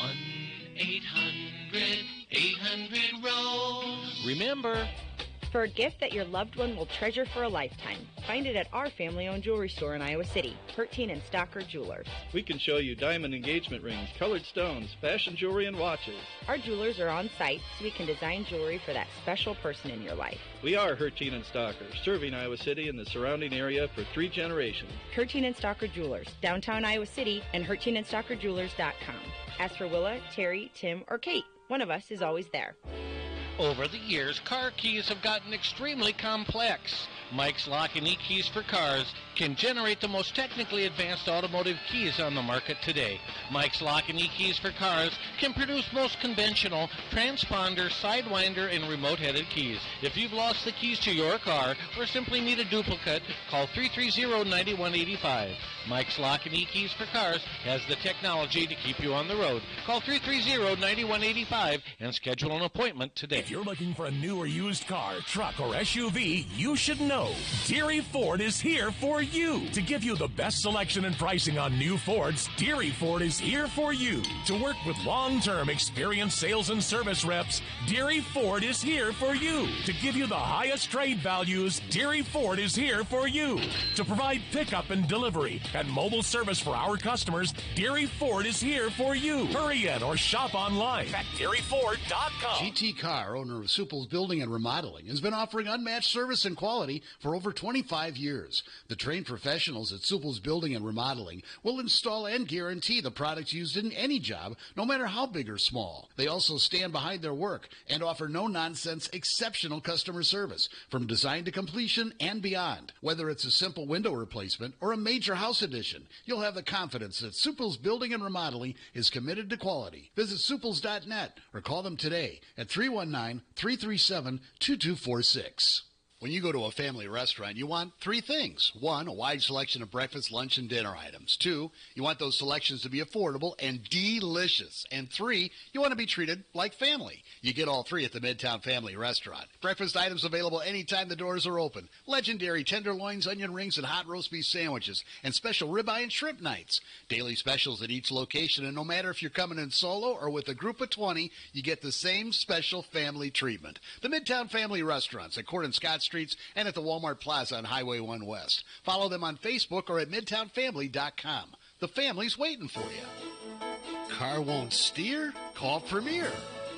1-800-800-ROSE. Remember. For a gift that your loved one will treasure for a lifetime, find it at our family-owned jewelry store in Iowa City, 13 and Stocker Jewelers. We can show you diamond engagement rings, colored stones, fashion jewelry, and watches. Our jewelers are on site, so we can design jewelry for that special person in your life. We are Hertine and Stocker, serving Iowa City and the surrounding area for 3 generations. Hertine and Stocker Jewelers, downtown Iowa City, and HertineandStockerJewelers.com. Ask for Willa, Terry, Tim, or Kate. One of us is always there. Over the years, car keys have gotten extremely complex. Mike's Lock and E-Keys for Cars can generate the most technically advanced automotive keys on the market today. Mike's Lock and E-Keys for Cars can produce most conventional transponder, sidewinder, and remote-headed keys. If you've lost the keys to your car or simply need a duplicate, call 330-9185. Mike's Lock and E-Keys for Cars has the technology to keep you on the road. Call 330-9185 and schedule an appointment today. If you're looking for a new or used car, truck, or SUV, you should know know, Deary Ford is here for you. To give you the best selection and pricing on new Fords, Deary Ford is here for you. To work with long-term experienced sales and service reps, Deary Ford is here for you. To give you the highest trade values, Deary Ford is here for you. To provide pickup and delivery and mobile service for our customers, Deary Ford is here for you. Hurry in or shop online at DearyFord.com. GT Carr, owner of Supple's Building and Remodeling, has been offering unmatched service and quality for over 25 years. The trained professionals at Supple's Building and Remodeling will install and guarantee the products used in any job, no matter how big or small. They also stand behind their work and offer no-nonsense, exceptional customer service from design to completion and beyond. Whether it's a simple window replacement or a major house addition, you'll have the confidence that Supple's Building and Remodeling is committed to quality. Visit Supples.net or call them today at 319-337-2246. When you go to a family restaurant, you want three things. 1, a wide selection of breakfast, lunch, and dinner items. 2, you want those selections to be affordable and delicious. And 3, you want to be treated like family. You get all three at the Midtown Family Restaurant. Breakfast items available anytime the doors are open. Legendary tenderloins, onion rings, and hot roast beef sandwiches. And special ribeye and shrimp nights. Daily specials at each location. And no matter if you're coming in solo or with a group of 20, you get the same special family treatment. The Midtown Family Restaurants at Court and Scott Streets and at the Walmart Plaza on Highway 1 West. Follow them on Facebook or at MidtownFamily.com. The family's waiting for you. Car won't steer? Call Premier.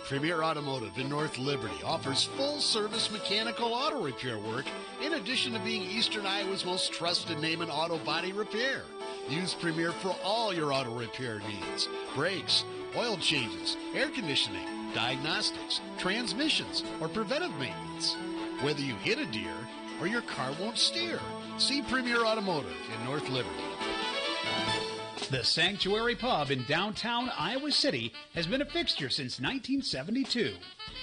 Premier Automotive in North Liberty offers full-service mechanical auto repair work in addition to being Eastern Iowa's most trusted name in auto body repair. Use Premier for all your auto repair needs. Brakes, oil changes, air conditioning, diagnostics, transmissions, or preventive maintenance. Whether you hit a deer or your car won't steer, see Premier Automotive in North Liberty. The Sanctuary Pub in downtown Iowa City has been a fixture since 1972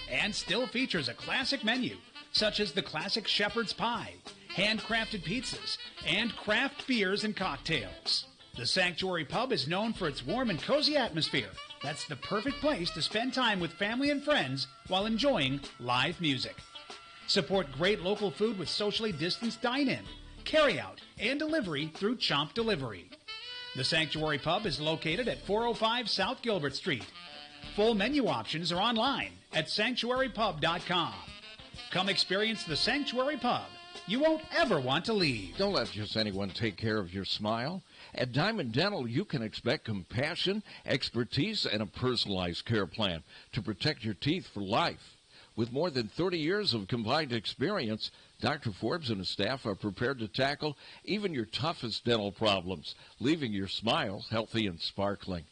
and still features a classic menu such as the classic shepherd's pie, handcrafted pizzas, and craft beers and cocktails. The Sanctuary Pub is known for its warm and cozy atmosphere. That's the perfect place to spend time with family and friends while enjoying live music. Support great local food with socially distanced dine-in, carry-out, and delivery through Chomp Delivery. The Sanctuary Pub is located at 405 South Gilbert Street. Full menu options are online at sanctuarypub.com. Come experience the Sanctuary Pub. You won't ever want to leave. Don't let just anyone take care of your smile. At Diamond Dental, you can expect compassion, expertise, and a personalized care plan to protect your teeth for life. With more than 30 years of combined experience, Dr. Forbes and his staff are prepared to tackle even your toughest dental problems, leaving your smile healthy and sparkling.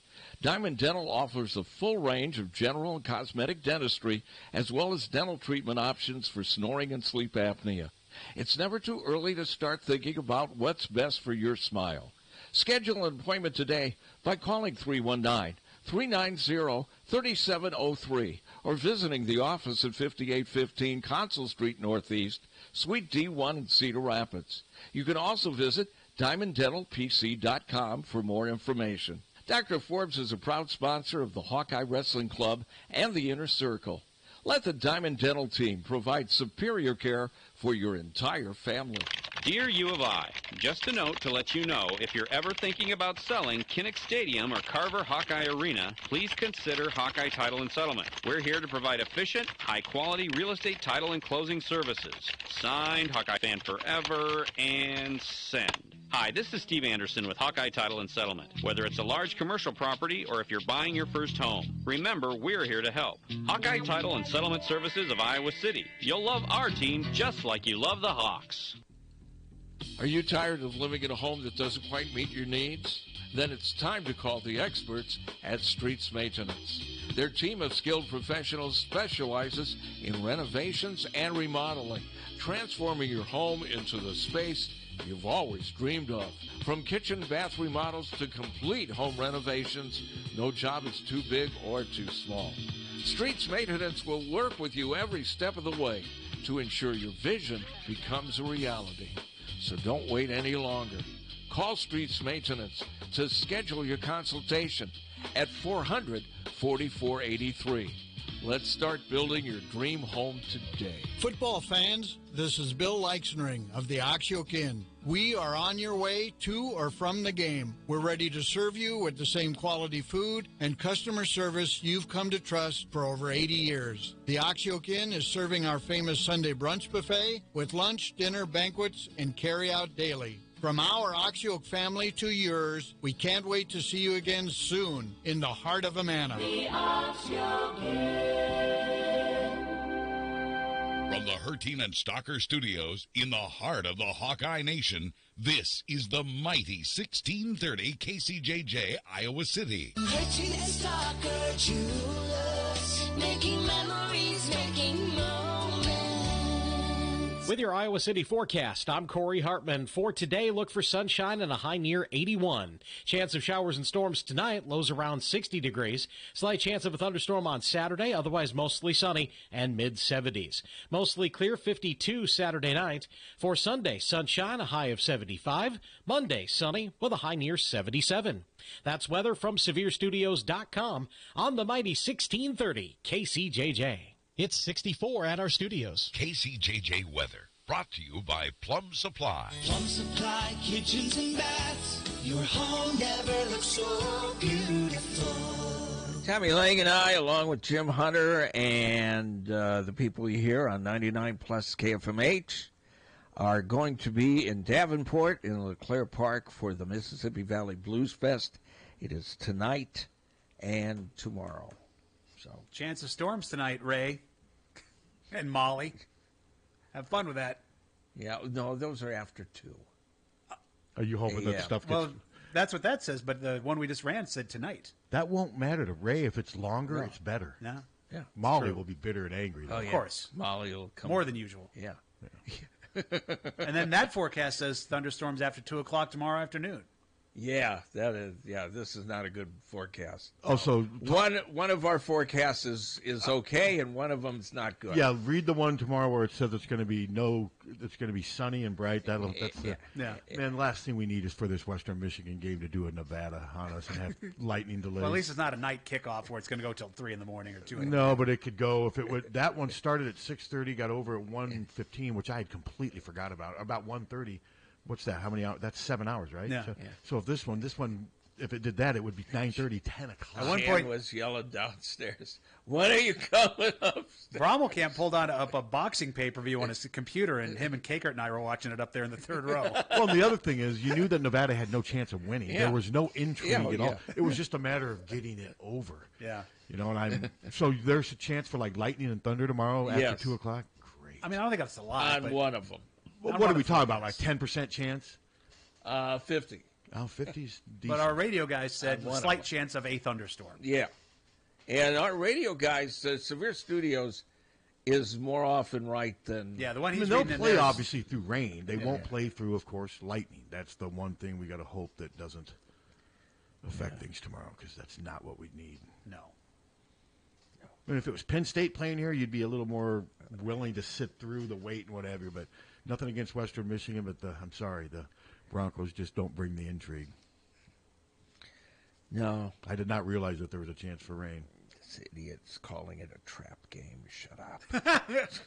Diamond Dental offers a full range of general and cosmetic dentistry, as well as dental treatment options for snoring and sleep apnea. It's never too early to start thinking about what's best for your smile. Schedule an appointment today by calling 319-390-3703 or visiting the office at 5815 Consul Street Northeast, Suite D1 in Cedar Rapids. You can also visit DiamondDentalPC.com for more information. Dr. Forbes is a proud sponsor of the Hawkeye Wrestling Club and the Inner Circle. Let the Diamond Dental team provide superior care for your entire family. Dear U of I, just a note to let you know, if you're ever thinking about selling Kinnick Stadium or Carver Hawkeye Arena, please consider Hawkeye Title and Settlement. We're here to provide efficient, high-quality real estate title and closing services. Signed, Hawkeye Fan Forever, and send. Hi, this is Steve Anderson with Hawkeye Title and Settlement. Whether it's a large commercial property or if you're buying your first home, remember, we're here to help. Hawkeye Title and Settlement Services of Iowa City. You'll love our team just like you love the Hawks. Are you tired of living in a home that doesn't quite meet your needs? Then it's time to call the experts at Streets Maintenance. Their team of skilled professionals specializes in renovations and remodeling, transforming your home into the space you've always dreamed of. From kitchen and bath remodels to complete home renovations, no job is too big or too small. Streets Maintenance will work with you every step of the way to ensure your vision becomes a reality. So don't wait any longer. Call Streets Maintenance to schedule your consultation at 400-4483. Let's start building your dream home today. Football fans, this is Bill Leixenring of the Oxyoke Inn. We are on your way to or from the game. We're ready to serve you with the same quality food and customer service you've come to trust for over 80 years. The Oxyoke Inn is serving our famous Sunday brunch buffet with lunch, dinner, banquets, and carry-out daily. From our Oxyoke family to yours, we can't wait to see you again soon in the heart of Amana. The Oxyoke From the Herteen and Stalker Studios in the heart of the Hawkeye Nation, this is the mighty 1630 KCJJ, Iowa City. Herteen and Stalker Jewelers, making memories, making moments. With your Iowa City forecast, I'm Corey Hartman. For today, look for sunshine and a high near 81. Chance of showers and storms tonight, lows around 60 degrees. Slight chance of a thunderstorm on Saturday, otherwise mostly sunny and mid-70s. Mostly clear, 52 Saturday night. For Sunday, sunshine, a high of 75. Monday, sunny with a high near 77. That's weather from SevereStudios.com on the mighty 1630 KCJJ. It's 64 at our studios. KCJJ weather, brought to you by Plum Supply. Plum Supply, kitchens and baths. Your home never looks so beautiful. Tommy Lang and I, along with Jim Hunter and the people you hear on 99 Plus KFMH, are going to be in Davenport in LeClaire Park for the Mississippi Valley Blues Fest. It is tonight and tomorrow. So, chance of storms tonight, Ray and Molly. Have fun with that. Yeah, no, those are after 2. Are you hoping that stuff gets... Well, that's what that says, but the one we just ran said tonight. That won't matter to Ray. If it's longer, it's better. No. Yeah. Molly will be bitter and angry, though. Oh, yeah. Of course. Molly will come. More than usual. Yeah. And then that forecast says thunderstorms after 2 o'clock tomorrow afternoon. Yeah, that is. Yeah, this is not a good forecast. Oh, so one of our forecasts is okay, and one of them's not good. Yeah, read the one tomorrow where it says it's going to be sunny and bright. Yeah. Man, last thing we need is for this Western Michigan game to do a Nevada on us and have lightning delays. Well, at least it's not a night kickoff where it's going to go till 3 in the morning or 2. No, but it could go if it would. That one started at 6:30, got over at 1:15, which I had completely forgot about. About 1:30. What's that? How many hours? That's 7 hours, right? Yeah. So if this one, if it did that, it would be 9:30, 10 o'clock. At one point, was yelling downstairs, "When are you coming up?" Brommelkamp pulled up a boxing pay-per-view on his computer, and him and Kakert and I were watching it up there in the third row. Well, the other thing is, you knew that Nevada had no chance of winning. Yeah. There was no intrigue at all. Yeah. It was just a matter of getting it over. Yeah. You know, and so there's a chance for like lightning and thunder tomorrow after 2 o'clock. Great. I mean, I don't think that's a lot. On one of them. What are we talking about? Like 10% chance? 50. Oh, 50's decent. But our radio guys said a slight chance of a thunderstorm. Yeah. And our radio guys, Severe Studios, is more often right than... Yeah, the one he's they'll reading play, obviously, through rain. They won't play through, of course, lightning. That's the one thing we got to hope that doesn't affect things tomorrow, because that's not what we need. No. I mean, if it was Penn State playing here, you'd be a little more willing to sit through the wait and whatever. But nothing against Western Michigan, but I'm sorry, the Broncos just don't bring the intrigue. No. I did not realize that there was a chance for rain. This idiot's calling it a trap game. Shut up.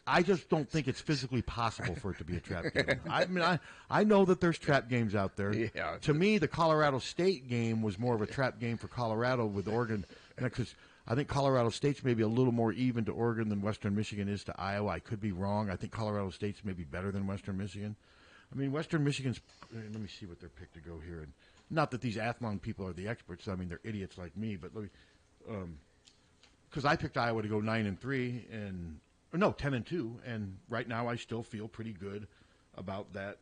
I just don't think it's physically possible for it to be a trap game. I mean, I know that there's trap games out there. Yeah. To me, the Colorado State game was more of a trap game for Colorado with Oregon, because I think Colorado State's maybe a little more even to Oregon than Western Michigan is to Iowa. I could be wrong. I think Colorado State's maybe better than Western Michigan. I mean, Western Michigan's, let me see what they're picked to go here. And not that these Athlon people are the experts. I mean, they're idiots like me. But let me, because I picked Iowa to go 9-3 and 10-2, and right now I still feel pretty good about that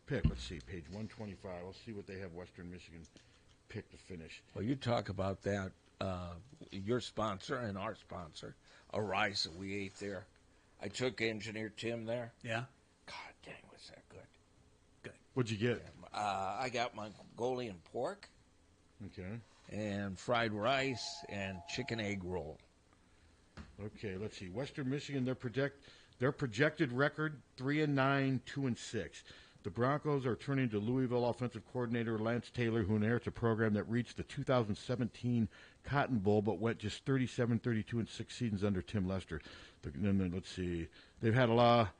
pick. Let's see, page 125. Let's see what they have Western Michigan picked to finish. Well, you talk about that. Your sponsor and our sponsor, Arisa, we ate there. I took Engineer Tim there. Yeah. God dang, was that good. Good. What'd you get? I got Mongolian pork. Okay. And fried rice and chicken egg roll. Okay, let's see. Western Michigan, their projected record 3-9, 2-6. The Broncos are turning to Louisville offensive coordinator Lance Taylor, who inherits a program that reached the 2017 Cotton Bowl but went just 37-32 in 6 seasons under Tim Lester. Then let's see. They've had a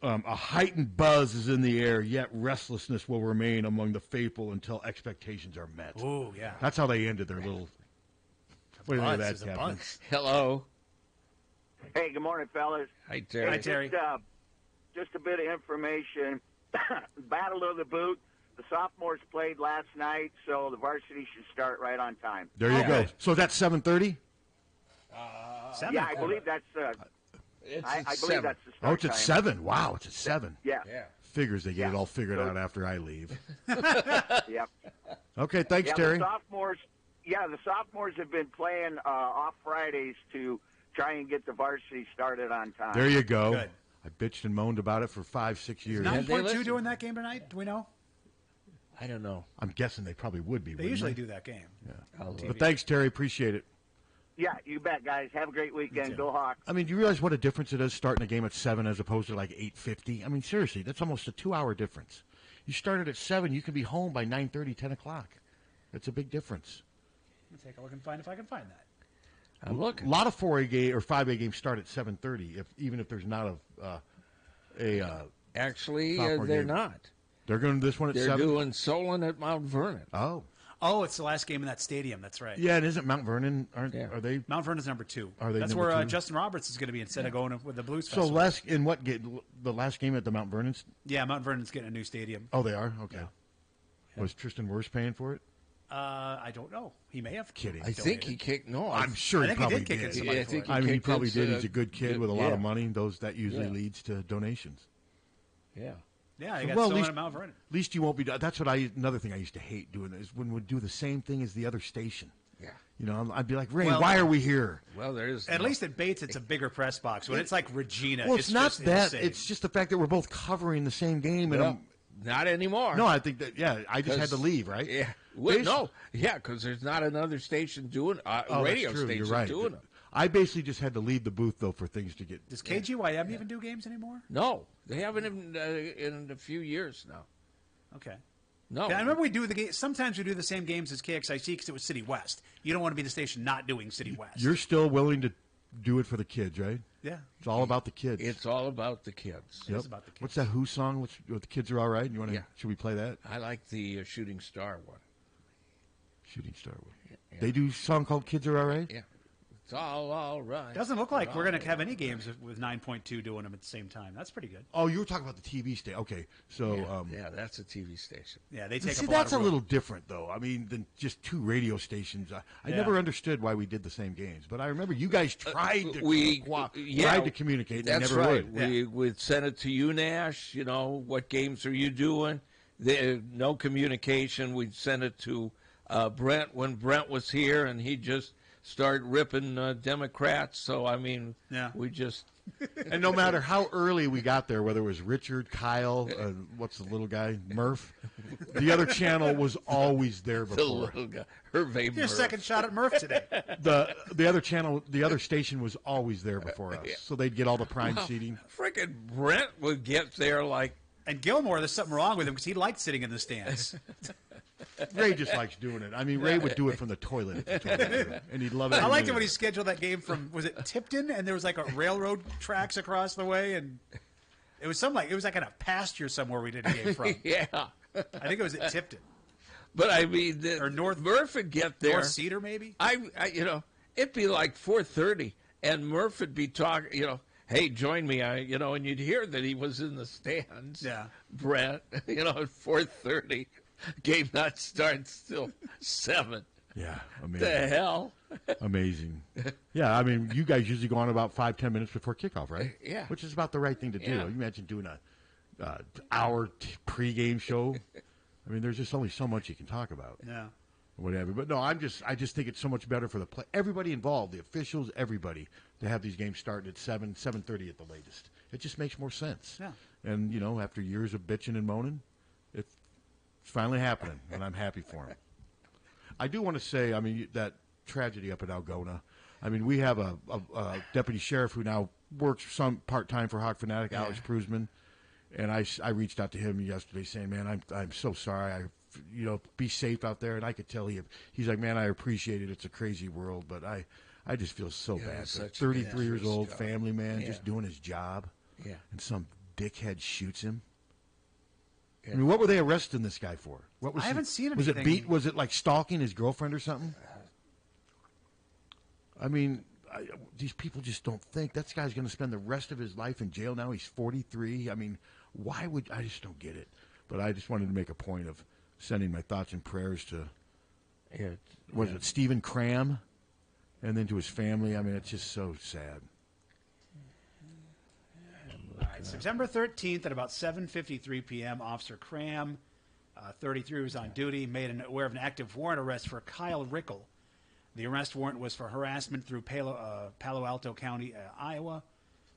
heightened buzz is in the air, yet restlessness will remain among the faithful until expectations are met. Oh, yeah. That's how they ended their little... What do you think of that, Captain? Hello. Hey, good morning, fellas. Hi, Terry. Hi, Terry. Just a bit of information. Battle of the Boot. The sophomores played last night, so the varsity should start right on time. There you go. So that's 7:30? Yeah, I believe that's. I believe that's the start Oh, it's at time. 7. Wow, it's at 7. Yeah. Figures they get it all figured out after I leave. Yep. Okay, thanks, Terry. The sophomores have been playing off Fridays to try and get the varsity started on time. There you go. Good. I bitched and moaned about it for 5-6 years. 9.2 doing that game tonight? Do we know? I don't know. I'm guessing they probably would be. They usually do that game. Yeah. But thanks, Terry. Appreciate it. Yeah, you bet, guys. Have a great weekend. Go Hawks. I mean, do you realize what a difference it is starting a game at 7 as opposed to like 8:50? I mean, seriously, that's almost a 2-hour difference. You started at 7, you can be home by 9:30, 10 o'clock. That's a big difference. Let me take a look and find if I can find that. I'm looking. A lot of 4A game or 5A games start at 7:30, even if there's not Actually, sophomore they're game. not. They're going to this one at 7? They're doing Solon at Mount Vernon. Oh, it's the last game in that stadium. That's right. Yeah, and isn't Mount Vernon? Are they? Mount Vernon's number 2. Are they? That's number where 2? Justin Roberts is going to be instead of going with the Blues So Festival. in what game? The last game at the Mount Vernon's? Yeah, Mount Vernon's getting a new stadium. Oh, they are. Okay. Was Tristan Wirfs paying for it? I don't know. He may have. Kidding. I think he kicked. No, I'm sure I he think probably he did kick did. it. Somebody for it. I mean, he kicked probably his, did. He's a good kid with a lot of yeah. money. That usually leads to donations. Yeah. Yeah, he got Well, stolen at Mount Vernon. At least you won't be. That's another thing I used to hate doing is when we'd do the same thing as the other station. Yeah. You know, I'd be like, Ray, Well, why are we here? Well, there's At least at Bates, it's a bigger press box. When it's like Regina, Well, it's not just that. insane. It's just the fact that we're both covering the same game. And Well, not anymore. no, I think that, I just had to leave, right? Yeah. Well, no. Yeah, because there's not another station doing radio that's true. station You're right. doing them. I basically just had to leave the booth, though, for things to get... Does KGYM even do games anymore? No, they haven't in a few years now. Okay. No. Yeah, I remember we do the game. Sometimes we do the same games as KXIC because it was City West. You don't want to be the station not doing City West. You're still willing to do it for the kids, right? Yeah. It's all about the kids. It's all about the kids. It is about the kids. What's that Who song? What the kids are all right? You want to? Yeah. Should we play that? I like the Shooting Star one. Shooting Star one. Yeah. They do a song called "Kids Are All Right." Yeah. It's all right. Doesn't look like we're going to have any games with 9.2 doing them at the same time. That's pretty good. Oh, you were talking about the TV station. Okay, so yeah, that's a TV station. Yeah, they take see, up a lot that's of a room. little different, though. I mean, than just 2 radio stations. I Yeah. never understood why we did the same games, but I remember you guys tried to Yeah, tried to communicate. And That's they never right. would. We would send it to you, Nash. You know, what games are you doing? No communication. We'd send it to Brent when Brent was here, and he just started ripping Democrats. So, I mean, we just... And no matter how early we got there, whether it was Richard, Kyle, what's the little guy, Murph, the other channel was always there before. The little guy, Hervé Your Murph. second shot at Murph today. The other channel, the other station was always there before us, so they'd get all the prime seating. Freaking Brent would get there like... And Gilmore, there's something wrong with him because he liked sitting in the stands. Ray just likes doing it. I mean, Ray would do it from the toilet, if you told him to, and he'd love it. I liked it when he scheduled that game from, was it Tipton? And there was like a railroad tracks across the way, and it was like in a pasture somewhere we did a game from. Yeah. I think it was at Tipton. But I mean, or North Murph would get there. North Cedar, maybe? It'd be like 4:30, and Murph would be talking, hey, join me, and you'd hear that he was in the stands. Yeah. Brent, at 4:30. Game not starts till 7. Yeah, amazing. The hell? Amazing. Yeah, I mean, you guys usually go on about 5-10 minutes before kickoff, right? Yeah. Which is about the right thing to do. Yeah. You imagine doing a hour pregame show. I mean, there's just only so much you can talk about. Yeah. Whatever. But no, I just think it's so much better for the play. Everybody involved, the officials, everybody, to have these games starting at 7:30 at the latest. It just makes more sense. Yeah. And, after years of bitching and moaning, it's finally happening, and I'm happy for him. I do want to say, I mean, that tragedy up at Algona. I mean, we have a deputy sheriff who now works some part-time for Hawkfanatic, Alex Prusman. And I reached out to him yesterday saying, man, I'm so sorry. Be safe out there. And I could tell he's like, man, I appreciate it. It's a crazy world, but I just feel so bad. 33 years old, family man, just doing his job. Yeah. And some dickhead shoots him. Yeah. I mean, what were they arresting this guy for? What was I haven't seen Was anything. Was it like stalking his girlfriend or something? I mean, these people just don't think. That guy's going to spend the rest of his life in jail now. He's 43. I mean, why would I just don't get it? But I just wanted to make a point of sending my thoughts and prayers to, was it Stephen Cram? And then to his family. I mean, it's just so sad. All right, September 13th at about 7:53 p.m., Officer Cram, 33, was on duty, made aware of an active warrant arrest for Kyle Rickel. The arrest warrant was for harassment through Palo Alto County, Iowa.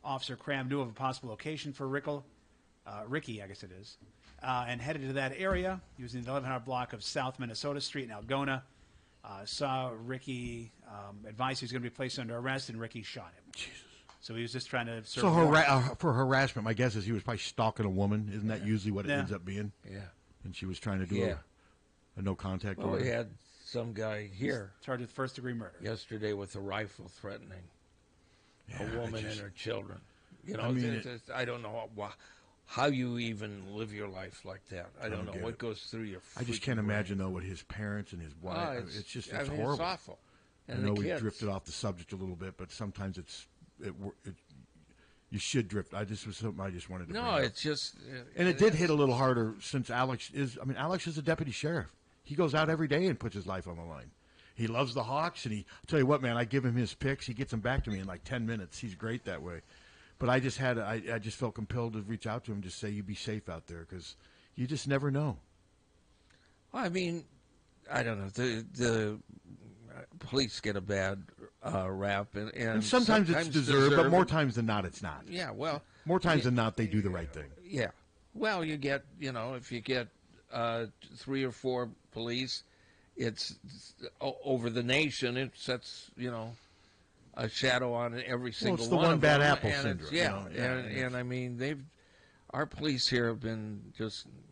Officer Cram knew of a possible location for Ricky, I guess it is, and headed to that area. He was in the 1100 block of South Minnesota Street in Algona. Saw Ricky, advised he was going to be placed under arrest, and Ricky shot him. Jesus. So he was just trying to serve for harassment, my guess is he was probably stalking a woman. Isn't that usually what it ends up being? Yeah. And she was trying to do a no-contact order. Well, we had some guy here charged with first-degree murder yesterday with a rifle threatening a woman and her children. I mean, I don't know how you even live your life like that. I don't know what goes through your. I just can't imagine though with his parents and his wife. It's horrible. It's awful. And I know we drifted off the subject a little bit, but sometimes you should drift. This was something I just wanted to. No, it's just. And it did hit a little harder since Alex is. I mean, Alex is a deputy sheriff. He goes out every day and puts his life on the line. He loves the Hawks, and I'll tell you what, man. I give him his picks. He gets them back to me in like 10 minutes. He's great that way. But I just felt compelled to reach out to him and just say, you be safe out there, because you just never know. Well, I mean, I don't know. The police get a bad rap, and sometimes it's deserved, but more times than not, it's not. Yeah, well, more times than not, they do the right thing. Yeah. Well, you get, if you get 3 or 4 police, it's over the nation. It sets, a shadow on every single one. It's the one bad them, apple syndrome. Yeah, and I mean, our police here have been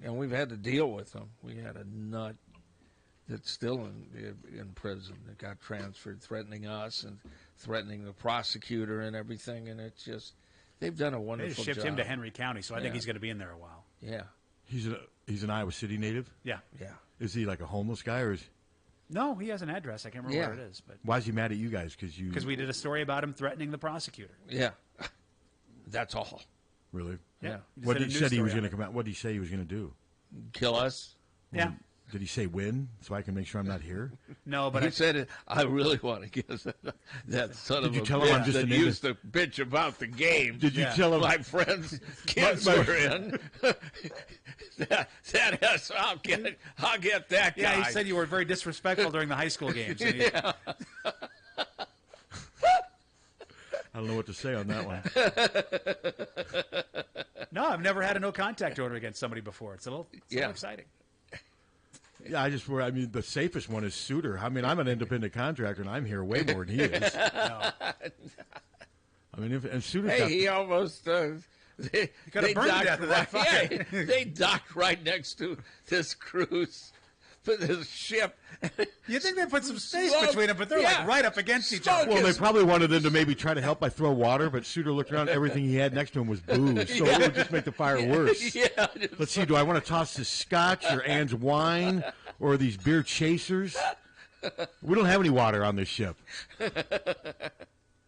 and we've had to deal with them. We had a nut that's still in prison that got transferred, threatening us and threatening the prosecutor and everything, and it's just they've done a wonderful job. They shipped him to Henry County, so I think he's going to be in there a while. Yeah. He's an Iowa City native? Yeah. Yeah. Is he like a homeless guy, or is No, he has an address. I can't remember where it is. But why is he mad at you guys? Because we did a story about him threatening the prosecutor. Yeah. That's all. Really? Yeah. What he said he was going to come out. What did he say he was going to do? Kill us? Yeah. Did he say win so I can make sure I'm not here? No, but he said, I really want to get that son of a bitch that used to bitch about the game. Did you tell him my friends' kids were in? I'll get that guy. Yeah, he said you were very disrespectful during the high school games. Yeah. I don't know what to say on that one. No, I've never had a no contact order against somebody before. It's a little exciting. Yeah, the safest one is Suter. I mean, I'm an independent contractor, and I'm here way more than he is. No. I mean, and Suter. Hey, he almost. They docked right next to this cruise, this ship. You think they put some space between them, but they're like right up against each other. Well, they probably wanted them to maybe try to help by throw water, but Suter looked around. Everything he had next to him was booze, so it would just make the fire worse. Yeah, let's see. Do I want to toss this scotch or Ann's wine or these beer chasers? We don't have any water on this ship.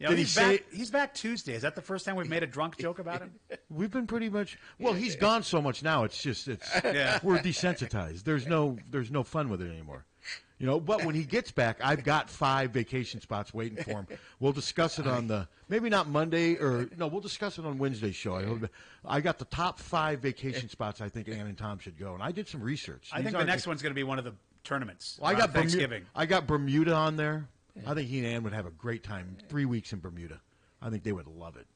Yeah, he's back Tuesday. Is that the first time we've made a drunk joke about him? We've been pretty much. Well, he's gone so much now. We're desensitized. There's no fun with it anymore. But when he gets back, I've got 5 vacation spots waiting for him. We'll discuss it on maybe not Monday we'll discuss it on Wednesday's show. I got the top 5 vacation spots I think Ann and Tom should go, and I did some research. I think the next one's going to be one of the tournaments. Well, I got Thanksgiving. I got Bermuda on there. I think he and Ann would have a great time. 3 weeks in Bermuda. I think they would love it.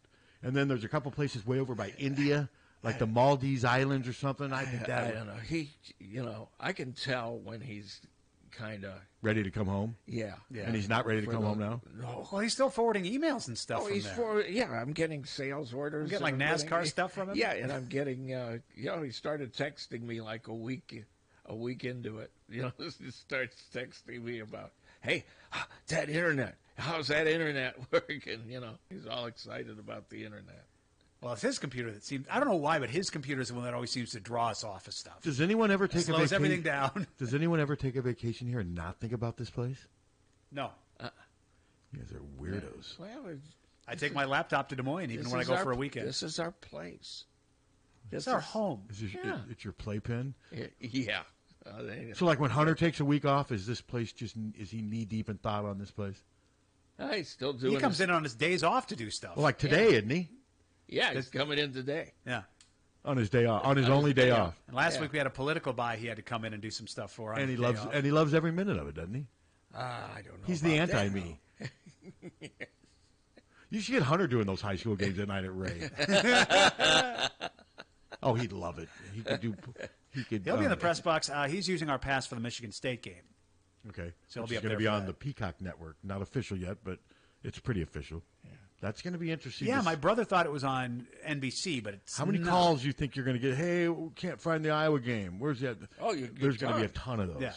And then there's a couple places way over by India, like the Maldives Islands or something. I think that I don't know. I can tell when he's kind of ready to come home. Yeah. And he's not ready to come home now. No. Well, he's still forwarding emails and stuff. Oh, from he's there. I'm getting sales orders. I'm getting like and NASCAR stuff from him. Yeah, and I'm getting. He started texting me like a week into it. He starts texting me about, hey, that internet. How's that internet working? He's all excited about the internet. Well, it's his computer that seems. I don't know why, but his computer is the one that always seems to draw us off of stuff. Does anyone ever take a vacation? Slows everything down. Does anyone ever take a vacation here and not think about this place? No. You guys are weirdos. Well, I take my laptop to Des Moines even when I go for a weekend. This is our place. This is our home. It's your playpen? Yeah. So, like when Hunter takes a week off, is this place is he knee deep in thought on this place? He's still doing. He comes in on his days off to do stuff. Well, like today, isn't he? Yeah, he's coming in today. Yeah. On his day off, on his only day off. And last week we had a political buy. He had to come in and do some stuff for. And he loves every minute of it, doesn't he? I don't know. He's the anti-me. You should get Hunter doing those high school games at night at Ray. Oh, he'd love it. He could do. He'll be in the press box. He's using our pass for the Michigan State game. Okay, so he'll Which be is up going there to be for on that. the Peacock Network. Not official yet, but it's pretty official. Yeah. That's going to be interesting. Yeah, my brother thought it was on NBC, but it's How many not. calls do you think you're going to get? Hey, we can't find the Iowa game. Where's that? Oh, there's going to be a ton of those. Yeah.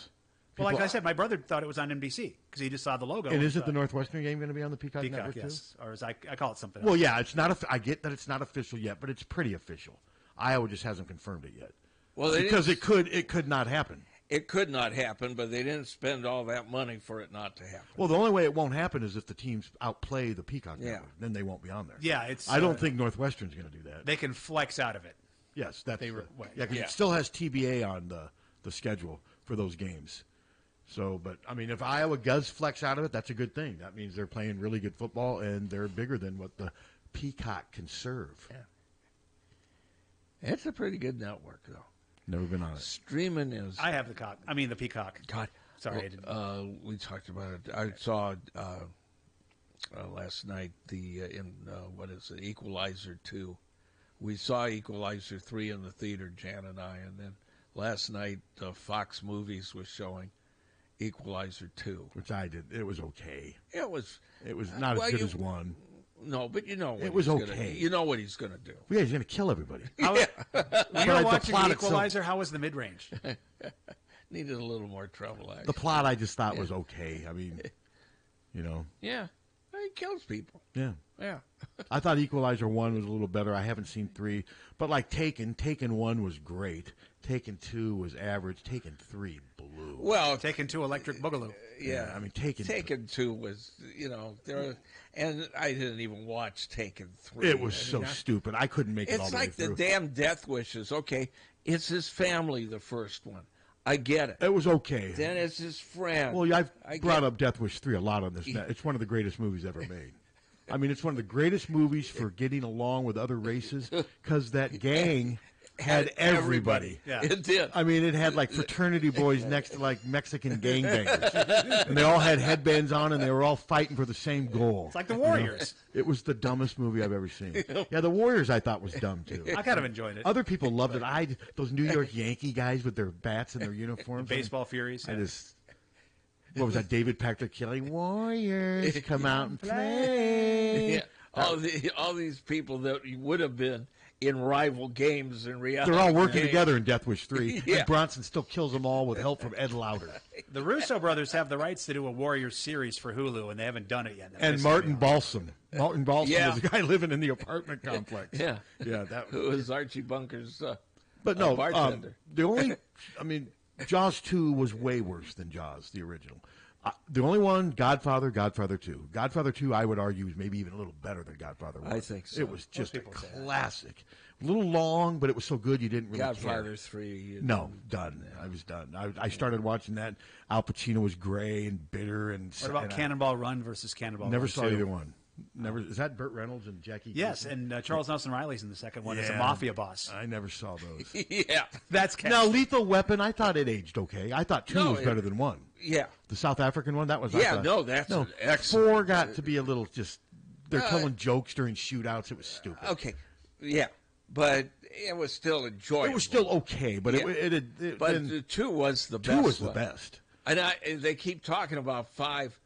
Well, like I said, my brother thought it was on NBC because he just saw the logo. And isn't the Northwestern game going to be on the Peacock Peacock, Network yes. too? Or as I call it something Well, else. yeah, it's not. I get that it's not official yet, but it's pretty official. Iowa just hasn't confirmed it yet. Well, because it could not happen. It could not happen, but they didn't spend all that money for it not to happen. Well, the only way it won't happen is if the teams outplay the Peacock Network. Then they won't be on there. Yeah, it's. I don't think Northwestern's going to do that. They can flex out of it. Yes, that's They were- yeah, 'cause yeah. it still has TBA on the schedule for those games. So, but I mean, if Iowa does flex out of it, that's a good thing. That means they're playing really good football and they're bigger than what the Peacock can serve. Yeah. It's a pretty good network, though. Never been on it. Streaming is. I have the Peacock. God, sorry, I didn't. We talked about it. I saw last night what is it? Equalizer 2. We saw Equalizer 3 in the theater, Jan and I, and then last night Fox Movies was showing Equalizer 2, which I did. It was okay. It was not as good as 1. No, but you know what it was he's okay. You know what he's going to do. Yeah, he's going to kill everybody. When you were watching plot Equalizer, how was the mid-range? Needed a little more trouble, actually. The plot I just thought was okay. I mean, Yeah, he kills people. Yeah. Yeah. I thought Equalizer 1 was a little better. I haven't seen 3. But like Taken 1 was great. Taken 2 was average. Taken 3 blew. Well, Taken 2 Electric Boogaloo. Yeah, I mean, Taken 2 was, and I didn't even watch Taken 3. It was so stupid. I couldn't make it all It's the way like the through. damn Death Wishes. Okay, it's his family, the first one. I get it. It was okay. Then it's his friend. Well, I've I brought get- up Death Wish 3 a lot on this net. It's one of the greatest movies ever made. I mean, it's one of the greatest movies for getting along with other races because that gang had everybody. Yeah. It did. I mean, it had like fraternity boys next to like Mexican gangbangers. And they all had headbands on and they were all fighting for the same goal. It's like the Warriors. It was the dumbest movie I've ever seen. Yeah, the Warriors I thought was dumb too. I kind of enjoyed it. Other people loved it. Those New York Yankee guys with their bats and their uniforms. Baseball Furies. I just... What was that? David Patrick Kelly? Warriors, come out and play. Yeah. All these people that would have been in rival games in reality. They're all working games. together in Death Wish 3. Yeah. And Bronson still kills them all with help from Ed Lauder. The Russo brothers have the rights to do a Warriors series for Hulu, and they haven't done it yet. And Martin Balsam. Martin Balsam Yeah. was the guy living in the apartment complex. Yeah. Yeah, that Who was Archie Bunker's But no, bartender. the only, I mean, Jaws 2 was way worse than Jaws, the original. The only one, Godfather 2. Godfather 2, I would argue, is maybe even a little better than Godfather 1. I think so. It was just a people say that. classic. A little long, but it was so good you didn't really Godfather care. 3. No, done. I was done. I started watching that. Al Pacino was gray and bitter. And What about Cannonball Run versus Cannonball Never Run saw 2? either one. Never. Is that Burt Reynolds and Jackie? Yes, Gleason? and Charles Nelson Riley's in the second one as a Yeah. mafia boss. I never saw those. Yeah. That's Now, Lethal Weapon, I thought it aged okay. I thought 2 No, was better than 1. Yeah. The South African one, that was. I Yeah, thought- no, that's no. an excellent. 4 got to be a little just. They're Uh, telling jokes during shootouts. It was stupid. Okay. Yeah. But it was still enjoyable. It was still okay, but Yeah. it But then, the 2 was the 2 best. was the one. best. And they keep talking about 5.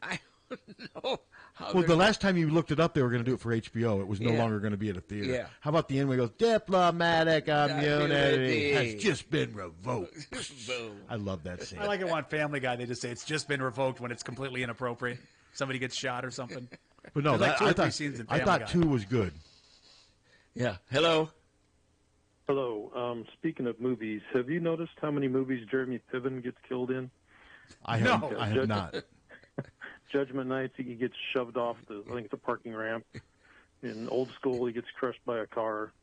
I don't know how. Well, the last time you looked it up, they were going to do it for HBO. It was no longer going to be at a theater. Yeah. How about the end where it goes, diplomatic immunity has just been revoked? Boom. I love that scene. I like it on Family Guy. They just say it's just been revoked when it's completely inappropriate. Somebody gets shot or something. But no, There's like 2 or I 3 thought, scenes in I Family thought Guy. 2 was good. Yeah. Hello. Hello. Speaking of movies, have you noticed how many movies Jeremy Piven gets killed in? I have not. Judgment Night, he gets shoved off I think it's a parking ramp. In Old School, he gets crushed by a car.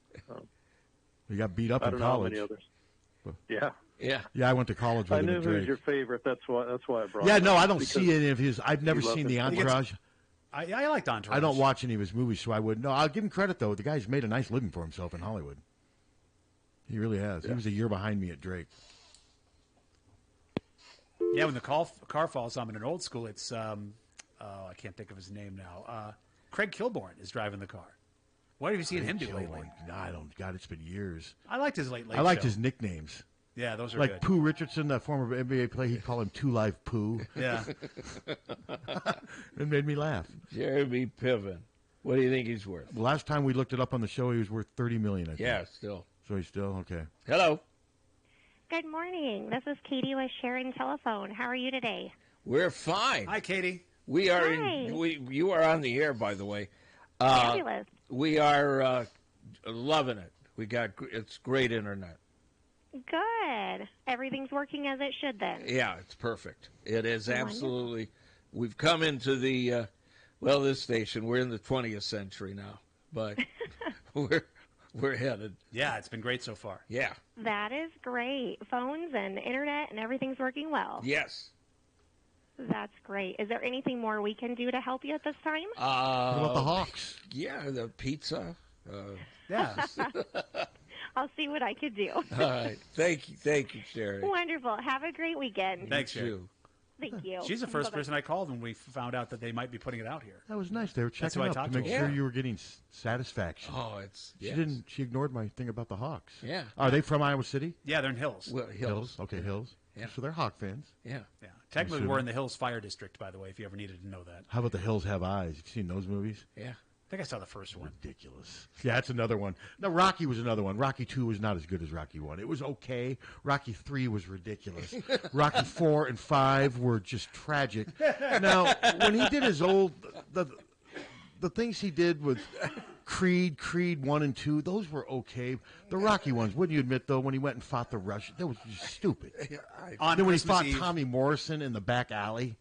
He got beat up I in don't know how college. many others. Yeah. Yeah, I went to college with I him knew at who was Drake. your favorite. That's why I brought Yeah, it no, up, I don't because see any of his. I've never you love seen him. the Entourage. I liked Entourage. I don't watch any of his movies, so I wouldn't know. I'll give him credit, though. The guy's made a nice living for himself in Hollywood. He really has. He was a year behind me at Drake. Yeah, when the car falls on him in an Old School, it's I can't think of his name now. Craig Kilborn is driving the car. What have you seen him do lately? No, I don't. God, it's been years. I liked his late I liked show. his nicknames. Yeah, those are like good. Pooh Richardson, that former NBA player. He'd call him Two Live Pooh. Yeah. It made me laugh. Jeremy Piven. What do you think he's worth? The last time we looked it up on the show, he was worth $30 million. I think. Yeah, still. So he's still okay. Hello. Good morning. This is Katie with Sharon Telephone. How are you today? We're fine. Hi, Katie. We are. Hi. You are on the air, by the way. Fabulous. We are loving it. It's great internet. Good. Everything's working as it should then. Yeah, it's perfect. It is Wonderful. absolutely. We've come into the this station. We're in the 20th century now, but we're headed. Yeah, it's been great so far. Yeah. That is great. Phones and internet and everything's working well. Yes. That's great. Is there anything more we can do to help you at this time? What about the Hawks? Yeah, the pizza. Yeah. I'll see what I could do. All right. Thank you, Sherry. Wonderful. Have a great weekend. Thanks, Sherry. Thank you. She's the first Bye-bye. person I called when we found out that they might be putting it out here. That was nice. They were That's checking who I up talked to make to. sure Yeah. you were getting satisfaction. Oh, it's She yes. didn't. She ignored my thing about the Hawks. Yeah. Are they from Iowa City? Yeah, they're in Hills. Well, Hills. Okay, Hills. Yeah. So they're Hawk fans. Yeah. Yeah. Technically, assuming. we're in the Hills Fire District, by the way, if you ever needed to know that. How about the Hills Have Eyes? Have you seen those movies? Yeah. I think I saw the first one. Ridiculous. Yeah, that's another one. No, Rocky was another one. Rocky 2 was not as good as Rocky 1. It was okay. Rocky 3 was ridiculous. Rocky 4 and 5 were just tragic. Now, when he did his old the things he did with Creed 1 and 2, those were okay. The Rocky ones, wouldn't you admit, though, when he went and fought the Russians, that was just stupid. On then when he Christmas fought Eve. Tommy Morrison in the back alley.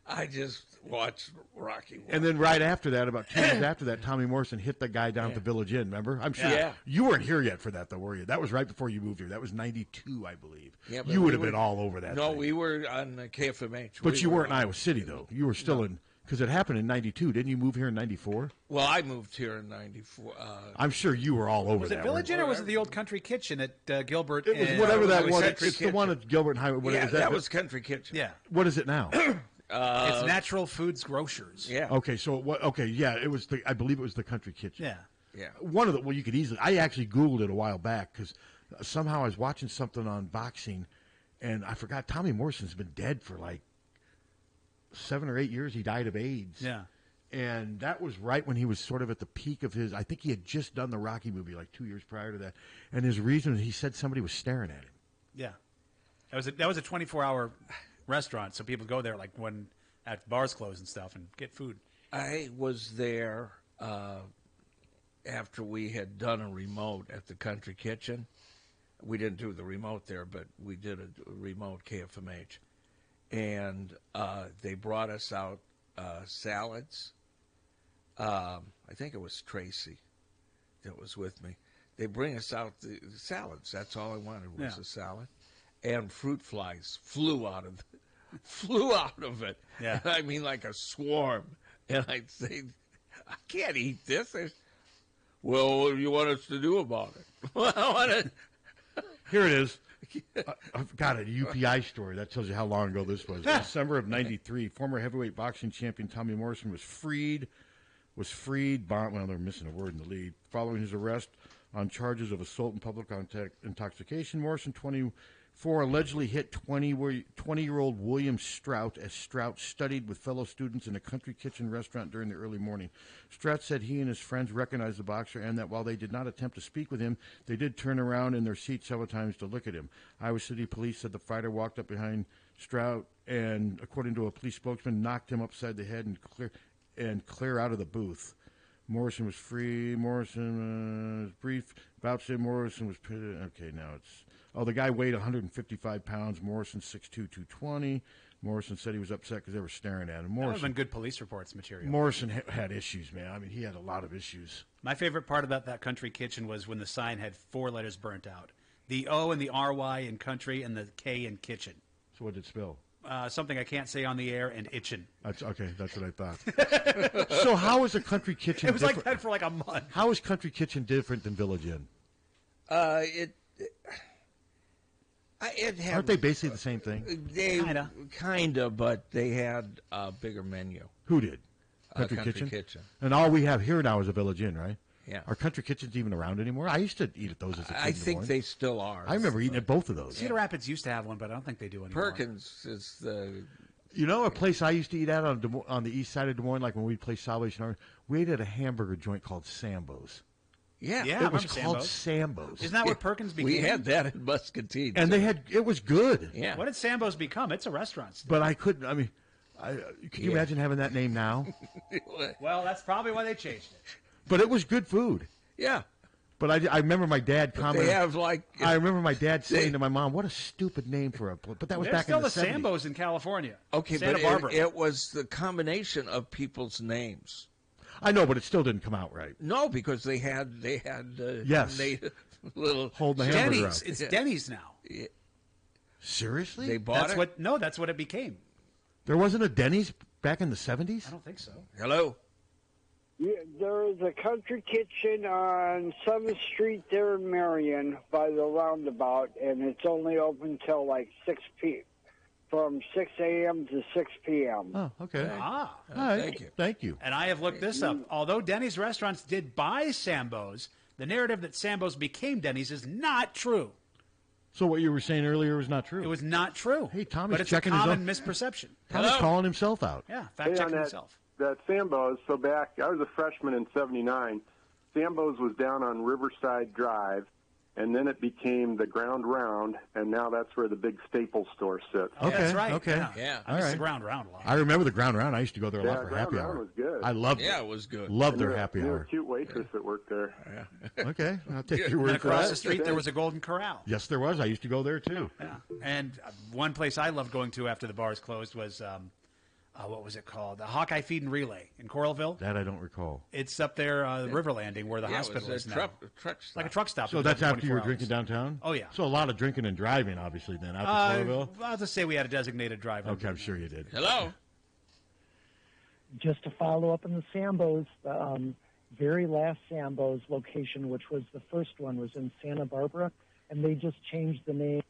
I just watched Rocky. And then right after that, about 2 years after that, Tommy Morrison hit the guy down at the Village Inn, remember? I'm sure Yeah. you weren't here yet for that, though, were you? That was right before you moved here. That was 92, I believe. Yeah, but you would we have been were- all over that No, thing. we were on KFMH. But We you were weren't in on- Iowa City, though. You were still in, because it happened in 92. Didn't you move here in 94? Well, I moved here in 94. I'm sure you were all over Was that. it Village Inn or was it the old Country Kitchen at Gilbert? It was and- whatever that was was. Country It's the one at Gilbert and Highway. What, Yeah, is that was Country Kitchen. Yeah. What is it now? It's Natural Foods Grocers. Yeah. Okay, so what? Okay, yeah, it was the. I believe it was the Country Kitchen. Yeah. Yeah. One of the. Well, you could easily. I actually Googled it a while back because somehow I was watching something on boxing, and I forgot Tommy Morrison's been dead for like 7 or 8 years. He died of AIDS. Yeah. And that was right when he was sort of at the peak of his. I think he had just done the Rocky movie like 2 years prior to that, and his reason he said somebody was staring at him. Yeah. That was a 24-hour restaurant, so people go there like when at bars close and stuff and get food. I was there after we had done a remote at the Country Kitchen. We didn't do the remote there, but we did a remote KFMH. And they brought us out salads. I think it was Tracy that was with me. They bring us out the salads. That's all I wanted was Yeah. a salad. And fruit flies flew out of it. Yeah. I mean, like a swarm. And I'd say, I can't eat this. Well, what do you want us to do about it? Well, I want to. Here it is. I've got a UPI story. That tells you how long ago this was. December of 93, former heavyweight boxing champion Tommy Morrison was freed. Well, they're missing a word in the lead. Following his arrest on charges of assault and public intoxication, Morrison, 24 4 allegedly hit 20-year-old William Strout as Strout studied with fellow students in a country kitchen restaurant during the early morning. Strout said he and his friends recognized the boxer and that while they did not attempt to speak with him, they did turn around in their seats several times to look at him. Iowa City police said the fighter walked up behind Strout and, according to a police spokesman, knocked him upside the head and clear out of the booth. Morrison was free. Morrison was brief. About said Morrison was pitted. Okay, now it's... Oh, the guy weighed 155 pounds. Morrison 6'2", 220. Morrison said he was upset because they were staring at him. That would have Morrison, been good police reports material. Morrison had issues, man. I mean, he had a lot of issues. My favorite part about that country kitchen was when the sign had 4 letters burnt out. The O and the RY in country and the K in kitchen. So what did it spell? Something I can't say on the air and itchin'. That's okay. That's what I thought. So how is a country kitchen? It was like that for like a month. How is country kitchen different than Village Inn? Aren't they basically the same thing? They kinda, but they had a bigger menu. Who did? Country Kitchen? And all we have here now is a Village Inn, right? Yeah. Are country kitchens even around anymore? I used to eat at those as a kid. I think they still are. I remember eating at both of those. Cedar Rapids used to have one, but I don't think they do anymore. Perkins is the... You know a place I used to eat at on the east side of Des Moines, like when we'd play Salvation Army? We ate at a hamburger joint called Sambo's. Yeah, it was called Sambo's. Isn't that what Perkins became? We had that in Muscatine. And it was good. Yeah. What did Sambo's become? It's a restaurant still. But I couldn't, could you imagine having that name now? Well, that's probably why they changed it. But it was good food. Yeah. But I remember my dad commenting. I remember my dad saying to my mom, "What a stupid name for a." But that was There's back in the still 70s. the Sambos in California. Okay, Santa but Barbara. it was the combination of people's names. I know, but it still didn't come out right. No, because they had Yes. little Hold the hamburger Denny's. out. It's Denny's now. Seriously? They bought it? That's what it became. There wasn't a Denny's back in the 70s? I don't think so. Hello? Yeah, there is a country kitchen on 7th Street there in Marion by the roundabout, and it's only open till like 6 p.m. from 6 a.m. to 6 p.m. Oh, okay. Ah. All right. Thank you. And I have looked this up. Although Denny's restaurants did buy Sambo's, the narrative that Sambo's became Denny's is not true. So what you were saying earlier was not true. It was not true. Hey, Tommy's but it's checking a his common own misperception. Tommy's calling himself out. Yeah, Hey, fact on checking that- himself. That Sambo's, so back, I was a freshman in 79. Sambo's was down on Riverside Drive, and then it became the Ground Round, and now that's where the big Staples store sits. Okay, that's right. okay. Yeah. All I missed right. the Ground Round a lot. I remember the Ground Round. I used to go there a lot for Ground happy Round hour. was good. I loved it. Yeah, it was good. Loved And their knew a- happy knew hour. a cute waitress that worked there. Okay, I'll take your And word for across that. the street, there was a Golden Corral. Yes, there was. I used to go there, too. Yeah. And one place I loved going to after the bars closed was, what was it called? The Hawkeye Feed and Relay in Coralville. That I don't recall. It's up there, River Landing, where the hospital is now. Truck stop. Like a truck stop. So It was that's open after you were 24 drinking hours. downtown? Oh, yeah. So a lot of drinking and driving, obviously, then, out to Coralville? I'll just say we had a designated driver. Okay, I'm sure you did. Hello? Just to follow up on the Sambo's, the very last Sambo's location, which was the first one, was in Santa Barbara, and they just changed the name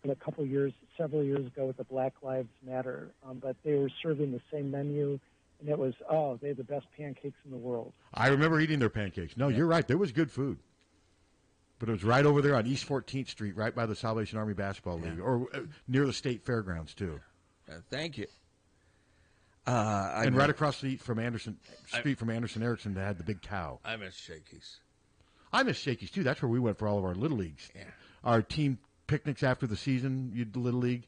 several years ago with the Black Lives Matter. But they were serving the same menu, and it was, they had the best pancakes in the world. I remember eating their pancakes. No, you're right. There was good food. But it was right over there on East 14th Street, right by the Salvation Army Basketball League, or near the state fairgrounds, too. Thank you. And right across the street from Anderson Erickson, they had the big cow. I miss Shakey's. I miss Shakey's, too. That's where we went for all of our Little Leagues. Yeah. Our team picnics after the season, the Little League,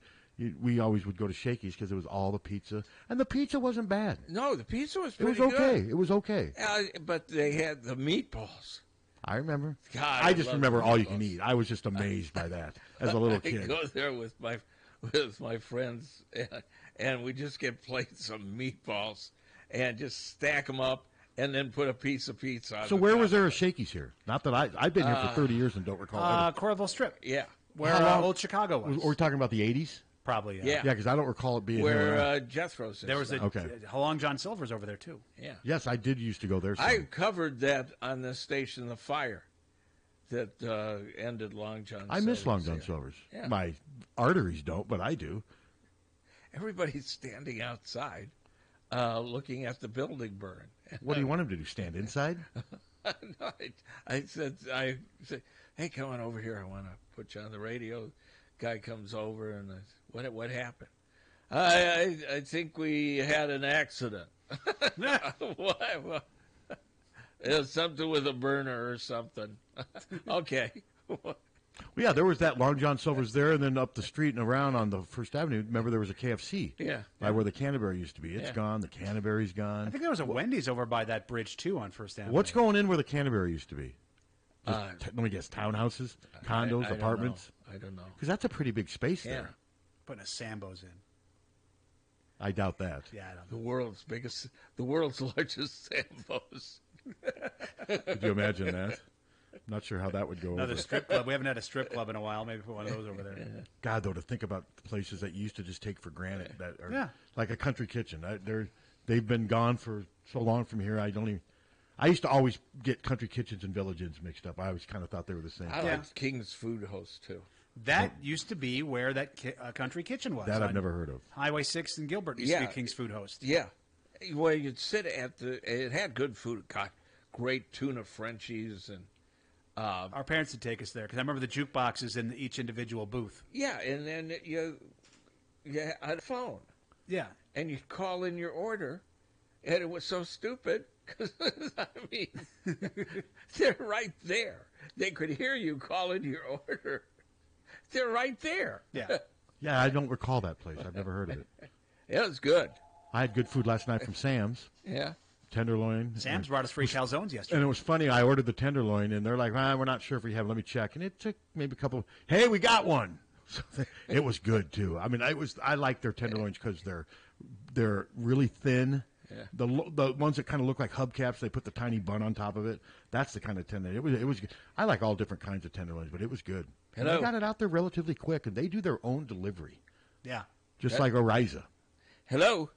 we always would go to Shakey's because it was all the pizza. And the pizza wasn't bad. No, the pizza was It was pretty okay. good. It was okay. But they had the meatballs. I remember. God, I just love remember the all you meatballs. can eat. I was just amazed by that as a little I kid. go there with my friends, and we just get plates of meatballs and just stack them up, and then put a piece of pizza on So the where top. was there a Shakey's here? Not that I've been here for 30 years and don't recall ever. Coralville Strip. Yeah. Where How long- Old Chicago was. We're talking about the 80s? Probably, yeah. Yeah. Yeah, because I don't recall it being Where here. Jethro's. There was Okay. how long John Silver's over there, too. Yeah. Yes, I did used to go there. I some. covered that on the station, the fire that ended Long John. I miss Long Silver's. John Silver's. Yeah. My arteries don't, but I do. Everybody's standing outside, looking at the building burn. What do you want him to do? Stand inside? No, I said, hey, come on over here. I want to put you on the radio. Guy comes over and what happened? I think we had an accident. What? It was something with a burner or something. Okay. Well, yeah, there was that Long John Silver's there, and then up the street and around on the First Avenue. Remember, there was a KFC. Yeah. By where the Canterbury used to be. It's gone. The Canterbury's gone. I think there was a Wendy's over by that bridge, too, on First Avenue. What's going in where the Canterbury used to be? Let me guess, townhouses, condos, apartments? I don't know. Because that's a pretty big space there. Putting a Sambo's in. I doubt that. Yeah, I don't know. The world's largest Sambo's. Could you imagine that? I'm not sure how that would go. Another strip club. We haven't had a strip club in a while. Maybe put one of those over there. God, though, to think about the places that you used to just take for granted that are like a country kitchen. They've been gone for so long from here. I used to always get country kitchens and Village Inns mixed up. I always kind of thought they were the same. I liked King's Food House, too. That used to be where that country kitchen was. That I've never heard of. Highway 6 in Gilbert used to be King's Food Host. Yeah. Well, you'd sit it had good food. Got great tuna Frenchies and... our parents would take us there because I remember the jukeboxes in each individual booth. Yeah, and then you had a phone. Yeah. And you'd call in your order, and it was so stupid because, I mean, they're right there. They could hear you call in your order. They're right there. Yeah. Yeah, I don't recall that place. I've never heard of it. It was good. I had good food last night from Sam's. Yeah. Tenderloin. Sam's brought us free calzones yesterday. And it was funny. I ordered the tenderloin, and they're like, we're not sure if we have it. Let me check. And it took maybe a couple. Hey, we got one. So it was good, too. I mean, I like their tenderloins because they're really thin. Yeah. The ones that kind of look like hubcaps, they put the tiny bun on top of it. That's the kind of tenderloin. It was good. I like all different kinds of tenderloins, but it was good. And they got it out there relatively quick, and they do their own delivery. Yeah. Just like Oriza. Hello.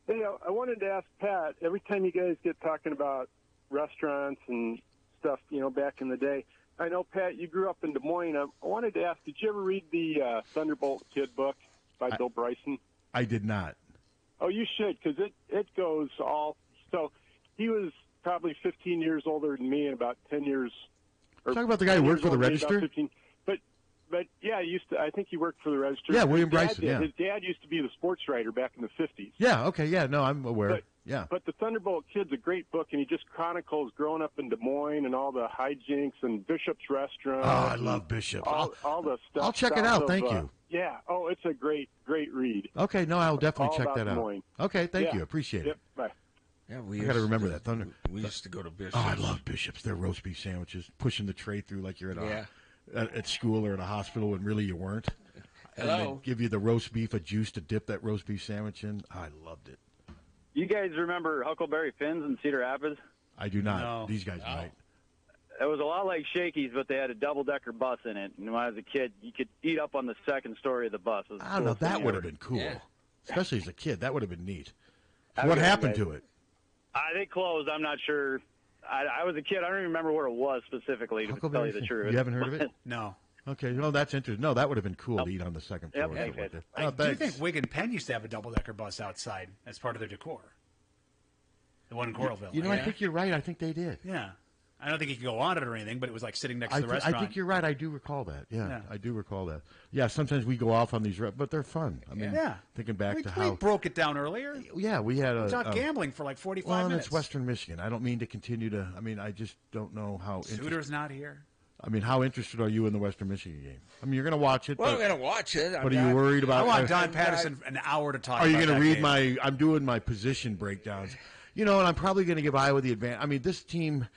Hey, I wanted to ask Pat, every time you guys get talking about restaurants and stuff, back in the day, I know, Pat, you grew up in Des Moines. I wanted to ask, did you ever read the Thunderbolt Kid book by Bill Bryson? I did not. Oh, you should, because it goes all – so he was probably 15 years older than me and about 10 years – Talk about the guy who worked for the Register? But yeah, I think he worked for the Register. Yeah, William Bryson, yeah. His dad used to be the sports writer back in the 50s. Yeah, okay, yeah, no, I'm aware. But the Thunderbolt Kid's a great book, and he just chronicles growing up in Des Moines and all the hijinks and Bishop's Restaurant. Oh, I love Bishop. All the stuff. I'll check it out, thank you. Yeah, it's a great read. Okay, no, I'll definitely all check about that Des out. Moines. Okay, thank you, appreciate it. Yep, bye. Yeah, I got to remember that. We used to go to Bishop's. Oh, I love Bishop's. Their roast beef sandwiches, pushing the tray through like you're at school or at a hospital when really you weren't. Hello. And they give you the roast beef, a juice to dip that roast beef sandwich in. I loved it. You guys remember Huckleberry Finn's in Cedar Rapids? I do not. No. These guys might. It was a lot like Shakey's, but they had a double-decker bus in it. And when I was a kid, you could eat up on the second story of the bus. I don't know. That would have been cool. Yeah. Especially as a kid. That would have been neat. I What mean, happened to it? They closed. I'm not sure. I was a kid. I don't even remember where it was specifically, to tell you the truth. You haven't heard of it? No. Okay, well, that's interesting. No, that would have been cool to eat on the second floor. Yep. or something like that. I Oh, do thanks. think Wigan Penn used to have a double-decker bus outside as part of their decor. The one in Coralville. You know, I think you're right. I think they did. Yeah. I don't think you could go on it or anything, but it was like sitting next to the restaurant. I think you're right. I do recall that. Yeah, I do recall that. Yeah, sometimes we go off on these, but they're fun. I mean, thinking back to we how. broke it down earlier. Yeah, we had We talked gambling for like 45 well, minutes. it's Western Michigan. I don't mean to continue to. I mean, I just don't know how. Suter's not here. I mean, how interested are you in the Western Michigan game? I mean, you're going to watch it. Well, but, I'm going to watch it. But are you worried about? I want Don Patterson an hour to talk. Are you going to read my? I'm doing my position breakdowns. And I'm probably going to give Iowa the advantage. I mean, this team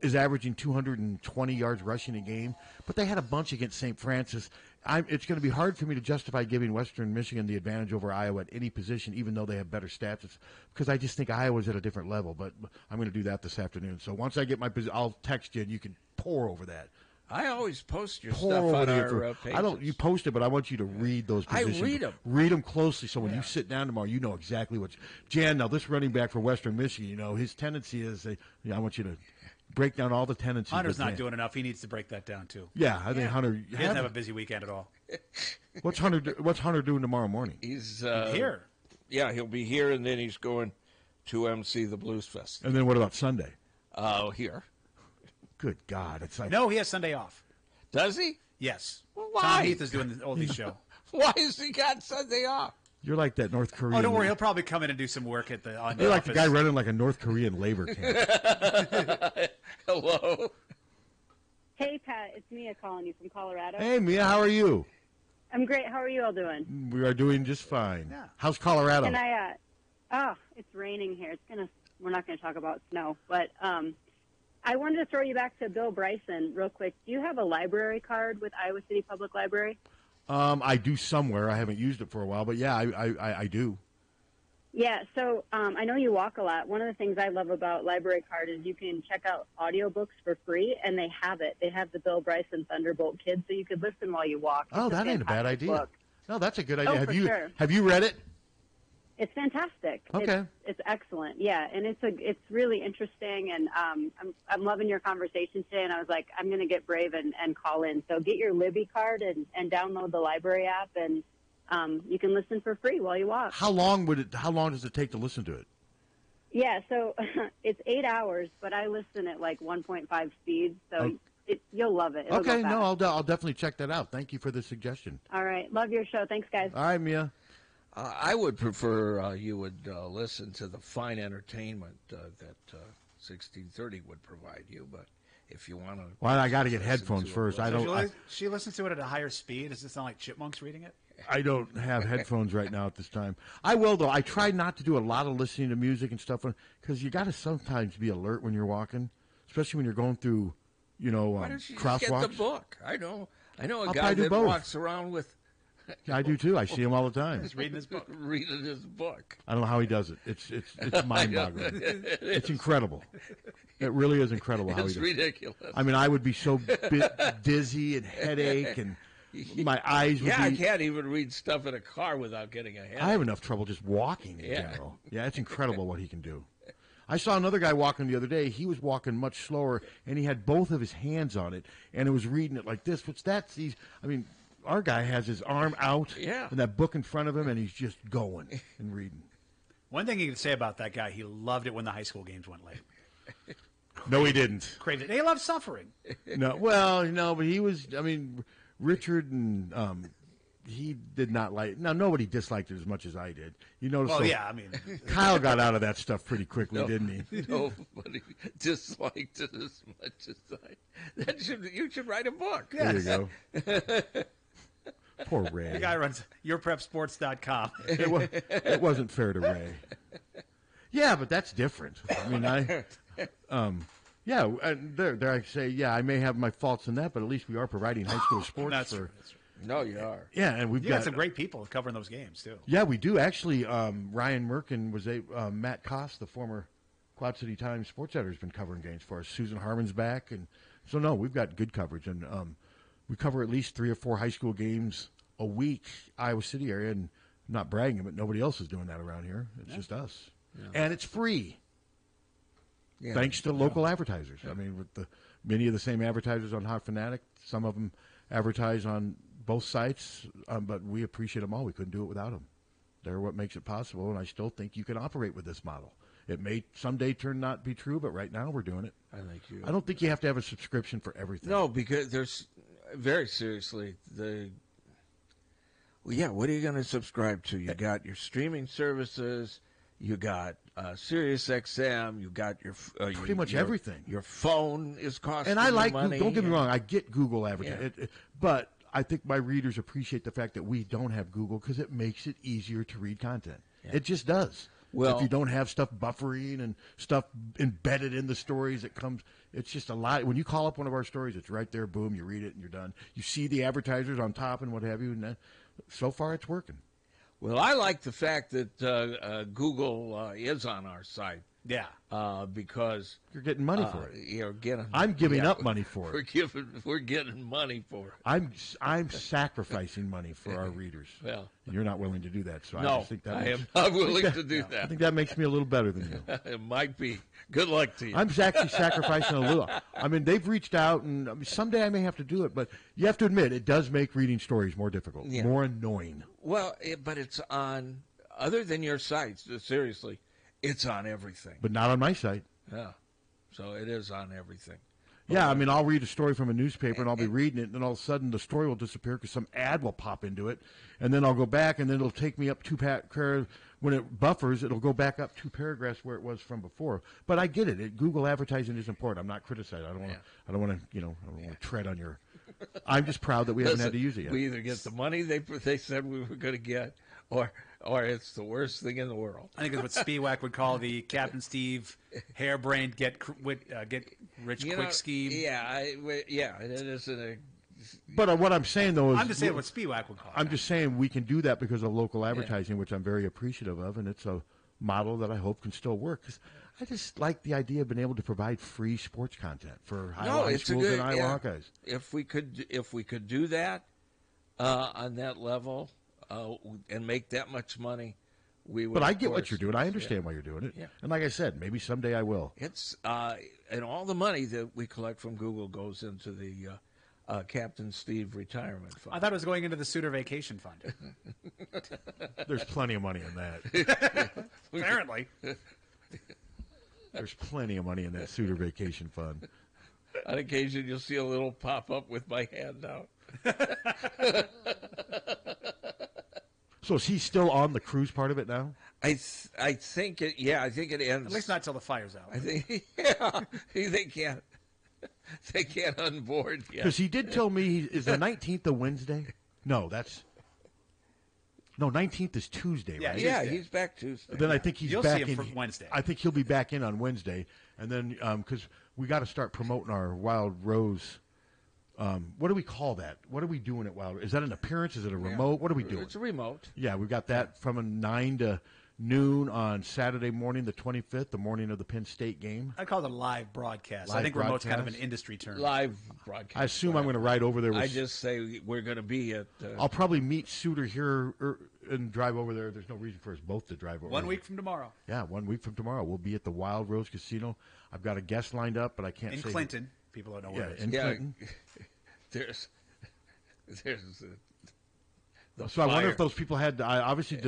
is averaging 220 yards rushing a game, but they had a bunch against St. Francis. It's going to be hard for me to justify giving Western Michigan the advantage over Iowa at any position, even though they have better stats, because I just think Iowa's at a different level. But I'm going to do that this afternoon. So once I get my position, I'll text you, and you can pour over that. I always post your Pour stuff over on there our pages. I don't. You post it, but I want you to read those positions. I read them. Read them closely, so when you sit down tomorrow, you know exactly what. Jan, now this running back for Western Michigan, his tendency is, I want you to break down all the tendencies. Hunter's not doing enough. He needs to break that down too. Yeah, I think Hunter. He doesn't have a busy weekend at all. What's Hunter doing tomorrow morning? He's here. Yeah, he'll be here, and then he's going to MC the Blues Fest. And then what about Sunday? Here. Good God, it's like No, he has Sunday off. Does he? Yes. Why? Tom Heath is doing the oldies show. Why has he got Sunday off? You're like that North Korean. Oh, don't worry. He'll probably come in and do some work at the. You're like the guy running like a North Korean labor camp. Hello. Hey, Pat, it's Mia calling you from Colorado. Hey, Mia, how are you? I'm great. How are you all doing? We are doing just fine. How's Colorado? Can I? It's raining here. We're not going to talk about snow, but I wanted to throw you back to Bill Bryson real quick. Do you have a library card with Iowa City Public Library? I do somewhere. I haven't used it for a while, but yeah, I do. Yeah, so I know you walk a lot. One of the things I love about Library Card is you can check out audiobooks for free, and they have it. They have the Bill Bryson Thunderbolt Kids, so you could listen while you walk. Oh, It's that ain't a bad fantastic idea. book. No, that's a good idea. Oh, for sure. Have you read it? It's fantastic. Okay. It's excellent. Yeah, and it's really interesting, and I'm loving your conversation today. And I was like, I'm going to get brave and call in. So get your Libby card and download the library app, and you can listen for free while you walk. How long does it take to listen to it? Yeah, so it's 8 hours, but I listen at like 1.5 speed, so you'll love it. It'll Okay, go no, fast. I'll definitely check that out. Thank you for the suggestion. All right, love your show. Thanks, guys. All right, Mia. I would prefer you would listen to the fine entertainment that 1630 would provide you, but if you want to... Well, I got to get headphones first. I don't... She listens to it at a higher speed. Does it sound like chipmunks reading it? I don't have headphones right now at this time. I will, though. I try not to do a lot of listening to music and stuff because you got to sometimes be alert when you're walking, especially when you're going through, Why don't you crosswalks. just get the book? I know I'll a guy probably do that both. walks around with... I do, too. I see him all the time. He's reading his book. Reading his book. I don't know how he does it. It's mind-boggling. It's incredible. It really is incredible how he does it. It's ridiculous. I mean, I would be so dizzy and headache, and my eyes would be... I can't even read stuff in a car without getting a headache. I have enough trouble just walking in general. Yeah, it's incredible what he can do. I saw another guy walking the other day. He was walking much slower, and he had both of his hands on it, and it was reading it like this. What's that? Our guy has his arm out and that book in front of him, and he's just going and reading. One thing you can say about that guy, he loved it when the high school games went late. No, he didn't. Craved it. He loved suffering. No, but he was, Richard and he did not like. Now, nobody disliked it as much as I did. You notice? Well, yeah, I mean, Kyle got out of that stuff pretty quickly, didn't he? Nobody disliked it as much as I. You should write a book. There you go. Poor Ray. The guy runs yourprepsports.com. It wasn't fair to Ray. Yeah, but that's different. I mean, there I say, yeah, I may have my faults in that, but at least we are providing high school sports. That's true. No, you are. Yeah, and we've got some great people covering those games too. Yeah, we do actually. Ryan Merkin was Matt Koss, the former Quad City Times sports editor, has been covering games for us. Susan Harmon's back, and so no, we've got good coverage, and we cover at least 3 or 4 high school games a week, Iowa City area, and I'm not bragging, but nobody else is doing that around here. It's just us, and it's free. Yeah. Thanks to local advertisers. I mean, with many of the same advertisers on Hawkfanatic, some of them advertise on both sites, but we appreciate them all. We couldn't do it without them. They're what makes it possible, and I still think you can operate with this model. It may someday turn not be true, but right now we're doing it. I don't think you have to have a subscription for everything. No, because there's very seriously what are you going to subscribe to? You got your streaming services, you got Sirius XM, you got your pretty much everything. Your phone is costing and I like money. Don't get me wrong, I get Google advertising, but I think my readers appreciate the fact that we don't have Google because it makes it easier to read content. Yeah. It just does. Well, if you don't have stuff buffering and stuff embedded in the stories, it's just a lot. When you call up one of our stories, it's right there, boom, you read it and you're done. You see the advertisers on top and what have you, and so far it's working. Well, I like the fact that Google is on our site. Yeah. Because you're getting money for it. You're getting. I'm giving up money for it. We're getting money for it. I'm sacrificing money for our readers. Well, you're not willing to do that, so no, I just think that I am not willing to do that. I think that makes me a little better than you. It might be. Good luck to you. I'm actually sacrificing a little. I mean, they've reached out, and someday I may have to do it, but you have to admit it does make reading stories more difficult, more annoying. Well, but it's on other than your sites. Seriously. It's on everything. But not on my site. Yeah. So it is on everything. Yeah, I mean, I'll read a story from a newspaper, and I'll be reading it, and then all of a sudden the story will disappear because some ad will pop into it, and then I'll go back, and then it'll take me up when it buffers, it'll go back up 2 paragraphs where it was from before. But I get it. Google advertising is important. I'm not criticizing. I don't want to tread on your. I'm just proud that we haven't had to use it yet. We either get the money they said we were going to get, or it's the worst thing in the world. I think it's what Spiewak would call the Captain Steve harebrained get rich quick scheme. Yeah, it isn't a. But what I'm saying, though, is... I'm just saying what Spiewak would call it. I'm just saying we can do that because of local advertising, which I'm very appreciative of, and it's a model that I hope can still work. 'Cause I just like the idea of being able to provide free sports content for high schools and Iowa Hawkeyes. If we could do that on that level and make that much money, we would. But I get what you're doing. I understand why you're doing it. Yeah. And like I said, maybe someday I will. It's and all the money that we collect from Google goes into the Captain Steve Retirement Fund. I thought it was going into the Suitor Vacation Fund. There's plenty of money in that. Apparently. There's plenty of money in that Suitor Vacation Fund. On occasion, you'll see a little pop-up with my hand out. So is he still on the cruise part of it now? I think it. Yeah, I think it ends. At least not till the fire's out. I think. Yeah, they can't. They can't unboard yet. Because he did tell me, is the 19th a Wednesday? No, 19th is Tuesday, right? Yeah, he's back Tuesday. Then I think You'll back see him in for Wednesday. I think he'll be back in on Wednesday, and then because we got to start promoting our Wild Rose. What do we call that? What are we doing at Wild? Is that an appearance? Is it a remote? What are we doing? It's a remote. Yeah, we've got that from a 9 to noon on Saturday morning, the 25th, the morning of the Penn State game. I call it a live broadcast. I Live think remote's kind of an broadcast? industry term. Live broadcast. I assume I'm going to ride over there. With, I just say we're going to be at. I'll probably meet Suter here and drive over there. There's no reason for us both to drive over. 1 week from tomorrow. Yeah, 1 week from tomorrow. We'll be at the Wild Rose Casino. I've got a guest lined up, but I can't In say. Clinton. People don't know where it is. In Clinton. There's. So I wonder if those people had. Obviously,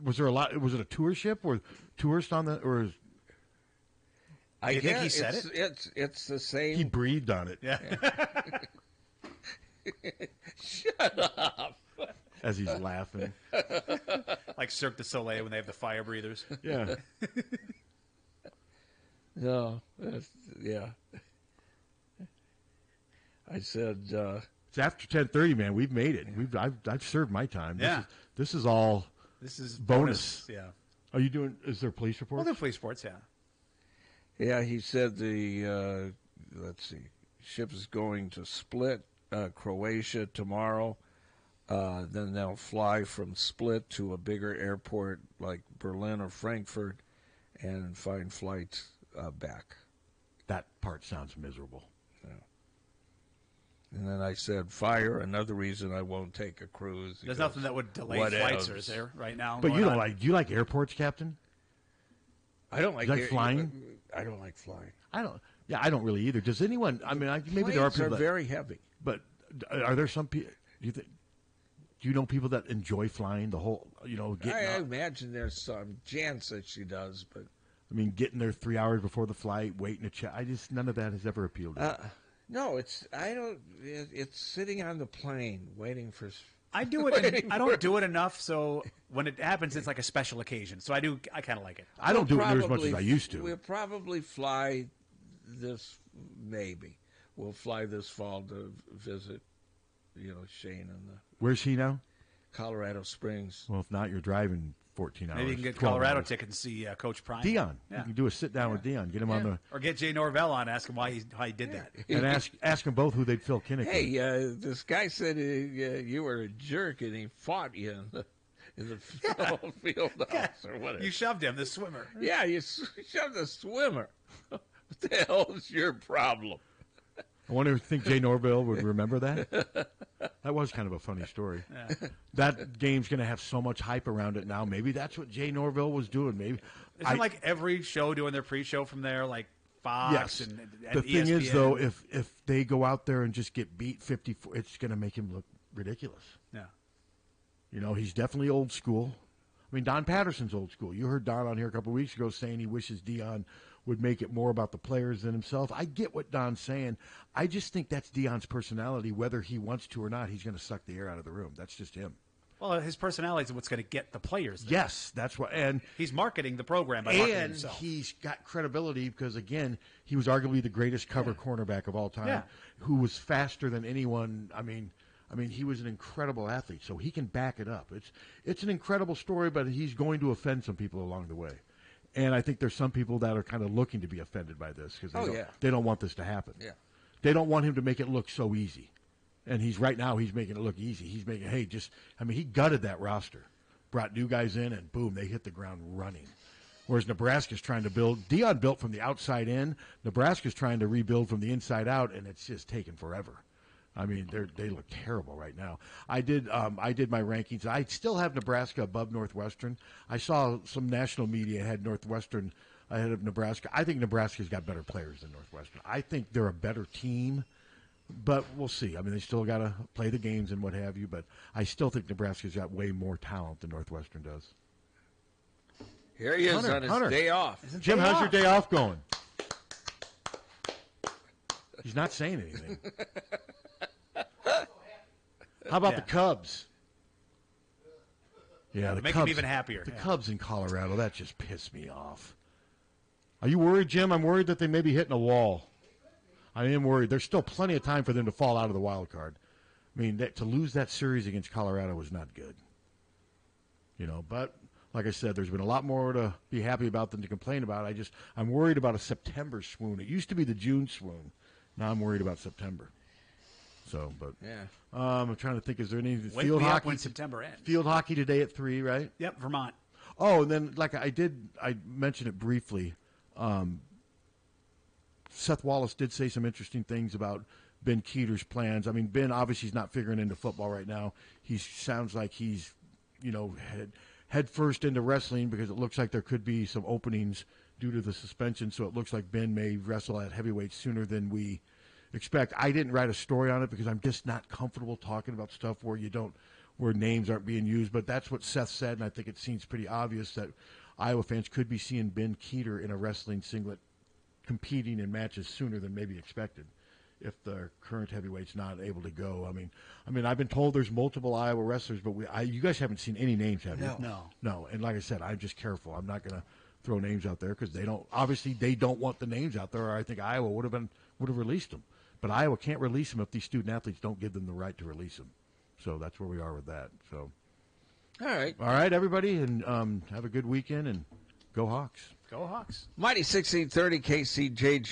was there a lot? Was it a tour ship or tourist on the? Or I think he said it. It's the same. He breathed on it. Yeah. Shut up. As he's laughing. Like Cirque du Soleil when they have the fire breathers. Yeah. No. Yeah. I said. It's after 10:30, man. We've made it. I've served my time. Yeah. This is all. This is bonus. Yeah. Are you doing? Is there police reports? Well, there are police reports. Yeah. Yeah, he said the let's see, ship is going to Split, Croatia tomorrow. Then they'll fly from Split to a bigger airport like Berlin or Frankfurt, and find flights back. That part sounds miserable. Yeah. And then I said, fire, another reason I won't take a cruise. There's nothing that would delay flights, or is there, right now? But you don't like, do you like airports, Captain? I don't like, you like flying. I don't like flying. I don't. Yeah, I don't really either. Does anyone? I mean, maybe there are people that very heavy. But are there some people? Do you know people that enjoy flying? The whole, getting I up? imagine there's some. Jan says she does, but I mean, getting there 3 hours before the flight, waiting to check. None of that has ever appealed to me. No, it's sitting on the plane waiting for. I do it. And I don't do it enough, so when it happens, it's like a special occasion. So I kind of like it. I don't do it near as much as I used to. We'll probably fly this. Maybe we'll fly this fall to visit. Shane and the. Where's he now? Colorado Springs. Well, if not, you're driving 14 hours. Maybe you can get Colorado ticket and see Coach Prime. Dion. Yeah. You can do a sit down with Dion. Get him on the. Or get Jay Norvell on. Ask him how he did that. And ask them both who they'd Phil Kinnick. Hey, this guy said you were a jerk and he fought you in the field house or whatever. You shoved him, the swimmer. Yeah, you shoved the swimmer. What the hell is your problem? I wonder if Jay Norvell would remember that. That was kind of a funny story. Yeah. That game's going to have so much hype around it now. Maybe that's what Jay Norvell was doing. Maybe isn't like every show doing their pre-show from there, like Fox yes. and the ESPN. thing is, though, if they go out there and just get beat 54, it's going to make him look ridiculous. Yeah. He's definitely old school. I mean, Don Patterson's old school. You heard Don on here a couple of weeks ago saying he wishes Dion would make it more about the players than himself. I get what Don's saying. I just think that's Deion's personality. Whether he wants to or not, he's going to suck the air out of the room. That's just him. Well, his personality is what's going to get the players there. Yes, that's what. And he's marketing the program by marketing and himself. He's got credibility because, again, he was arguably the greatest cover cornerback of all time, who was faster than anyone. I mean, he was an incredible athlete, so he can back it up. It's an incredible story, but he's going to offend some people along the way. And I think there's some people that are kind of looking to be offended by this because they don't want this to happen. Yeah. They don't want him to make it look so easy. And he's making it look easy. He's making, he gutted that roster, brought new guys in, and boom, they hit the ground running. Whereas Nebraska's trying to build. Deion built from the outside in. Nebraska's trying to rebuild from the inside out, and it's just taken forever. I mean, they look terrible right now. I did my rankings. I still have Nebraska above Northwestern. I saw some national media had Northwestern ahead of Nebraska. I think Nebraska's got better players than Northwestern. I think they're a better team, but we'll see. I mean, they still got to play the games and what have you, but I still think Nebraska's got way more talent than Northwestern does. Here he is on his day off. Jim, how's your day off going? He's not saying anything. How about the Cubs? Yeah, the Make Cubs, him even happier. The Cubs in Colorado, that just pissed me off. Are you worried, Jim? I'm worried that they may be hitting a wall. I am worried. There's still plenty of time for them to fall out of the wild card. I mean, to lose that series against Colorado was not good. But like I said, there's been a lot more to be happy about than to complain about. I'm worried about a September swoon. It used to be the June swoon. Now I'm worried about September. So, but I'm trying to think. Is there any field hockey when September ends? Field hockey today at 3, right? Yep, Vermont. Oh, and then like I mentioned it briefly. Seth Wallace did say some interesting things about Ben Keeter's plans. I mean, Ben obviously is not figuring into football right now. He sounds like he's, head first into wrestling because it looks like there could be some openings due to the suspension. So it looks like Ben may wrestle at heavyweight sooner than we expect. I didn't write a story on it because I'm just not comfortable talking about stuff where names aren't being used. But that's what Seth said, and I think it seems pretty obvious that Iowa fans could be seeing Ben Keeter in a wrestling singlet competing in matches sooner than maybe expected if the current heavyweight's not able to go. I mean, I've been told there's multiple Iowa wrestlers, but you guys haven't seen any names, have you? No. And like I said, I'm just careful. I'm not going to throw names out there because they don't want the names out there, or I think Iowa would have released them. But Iowa can't release them if these student athletes don't give them the right to release them. So that's where we are with that. So, all right, everybody, and have a good weekend and go Hawks. Go Hawks. Mighty 1630 KCJJ.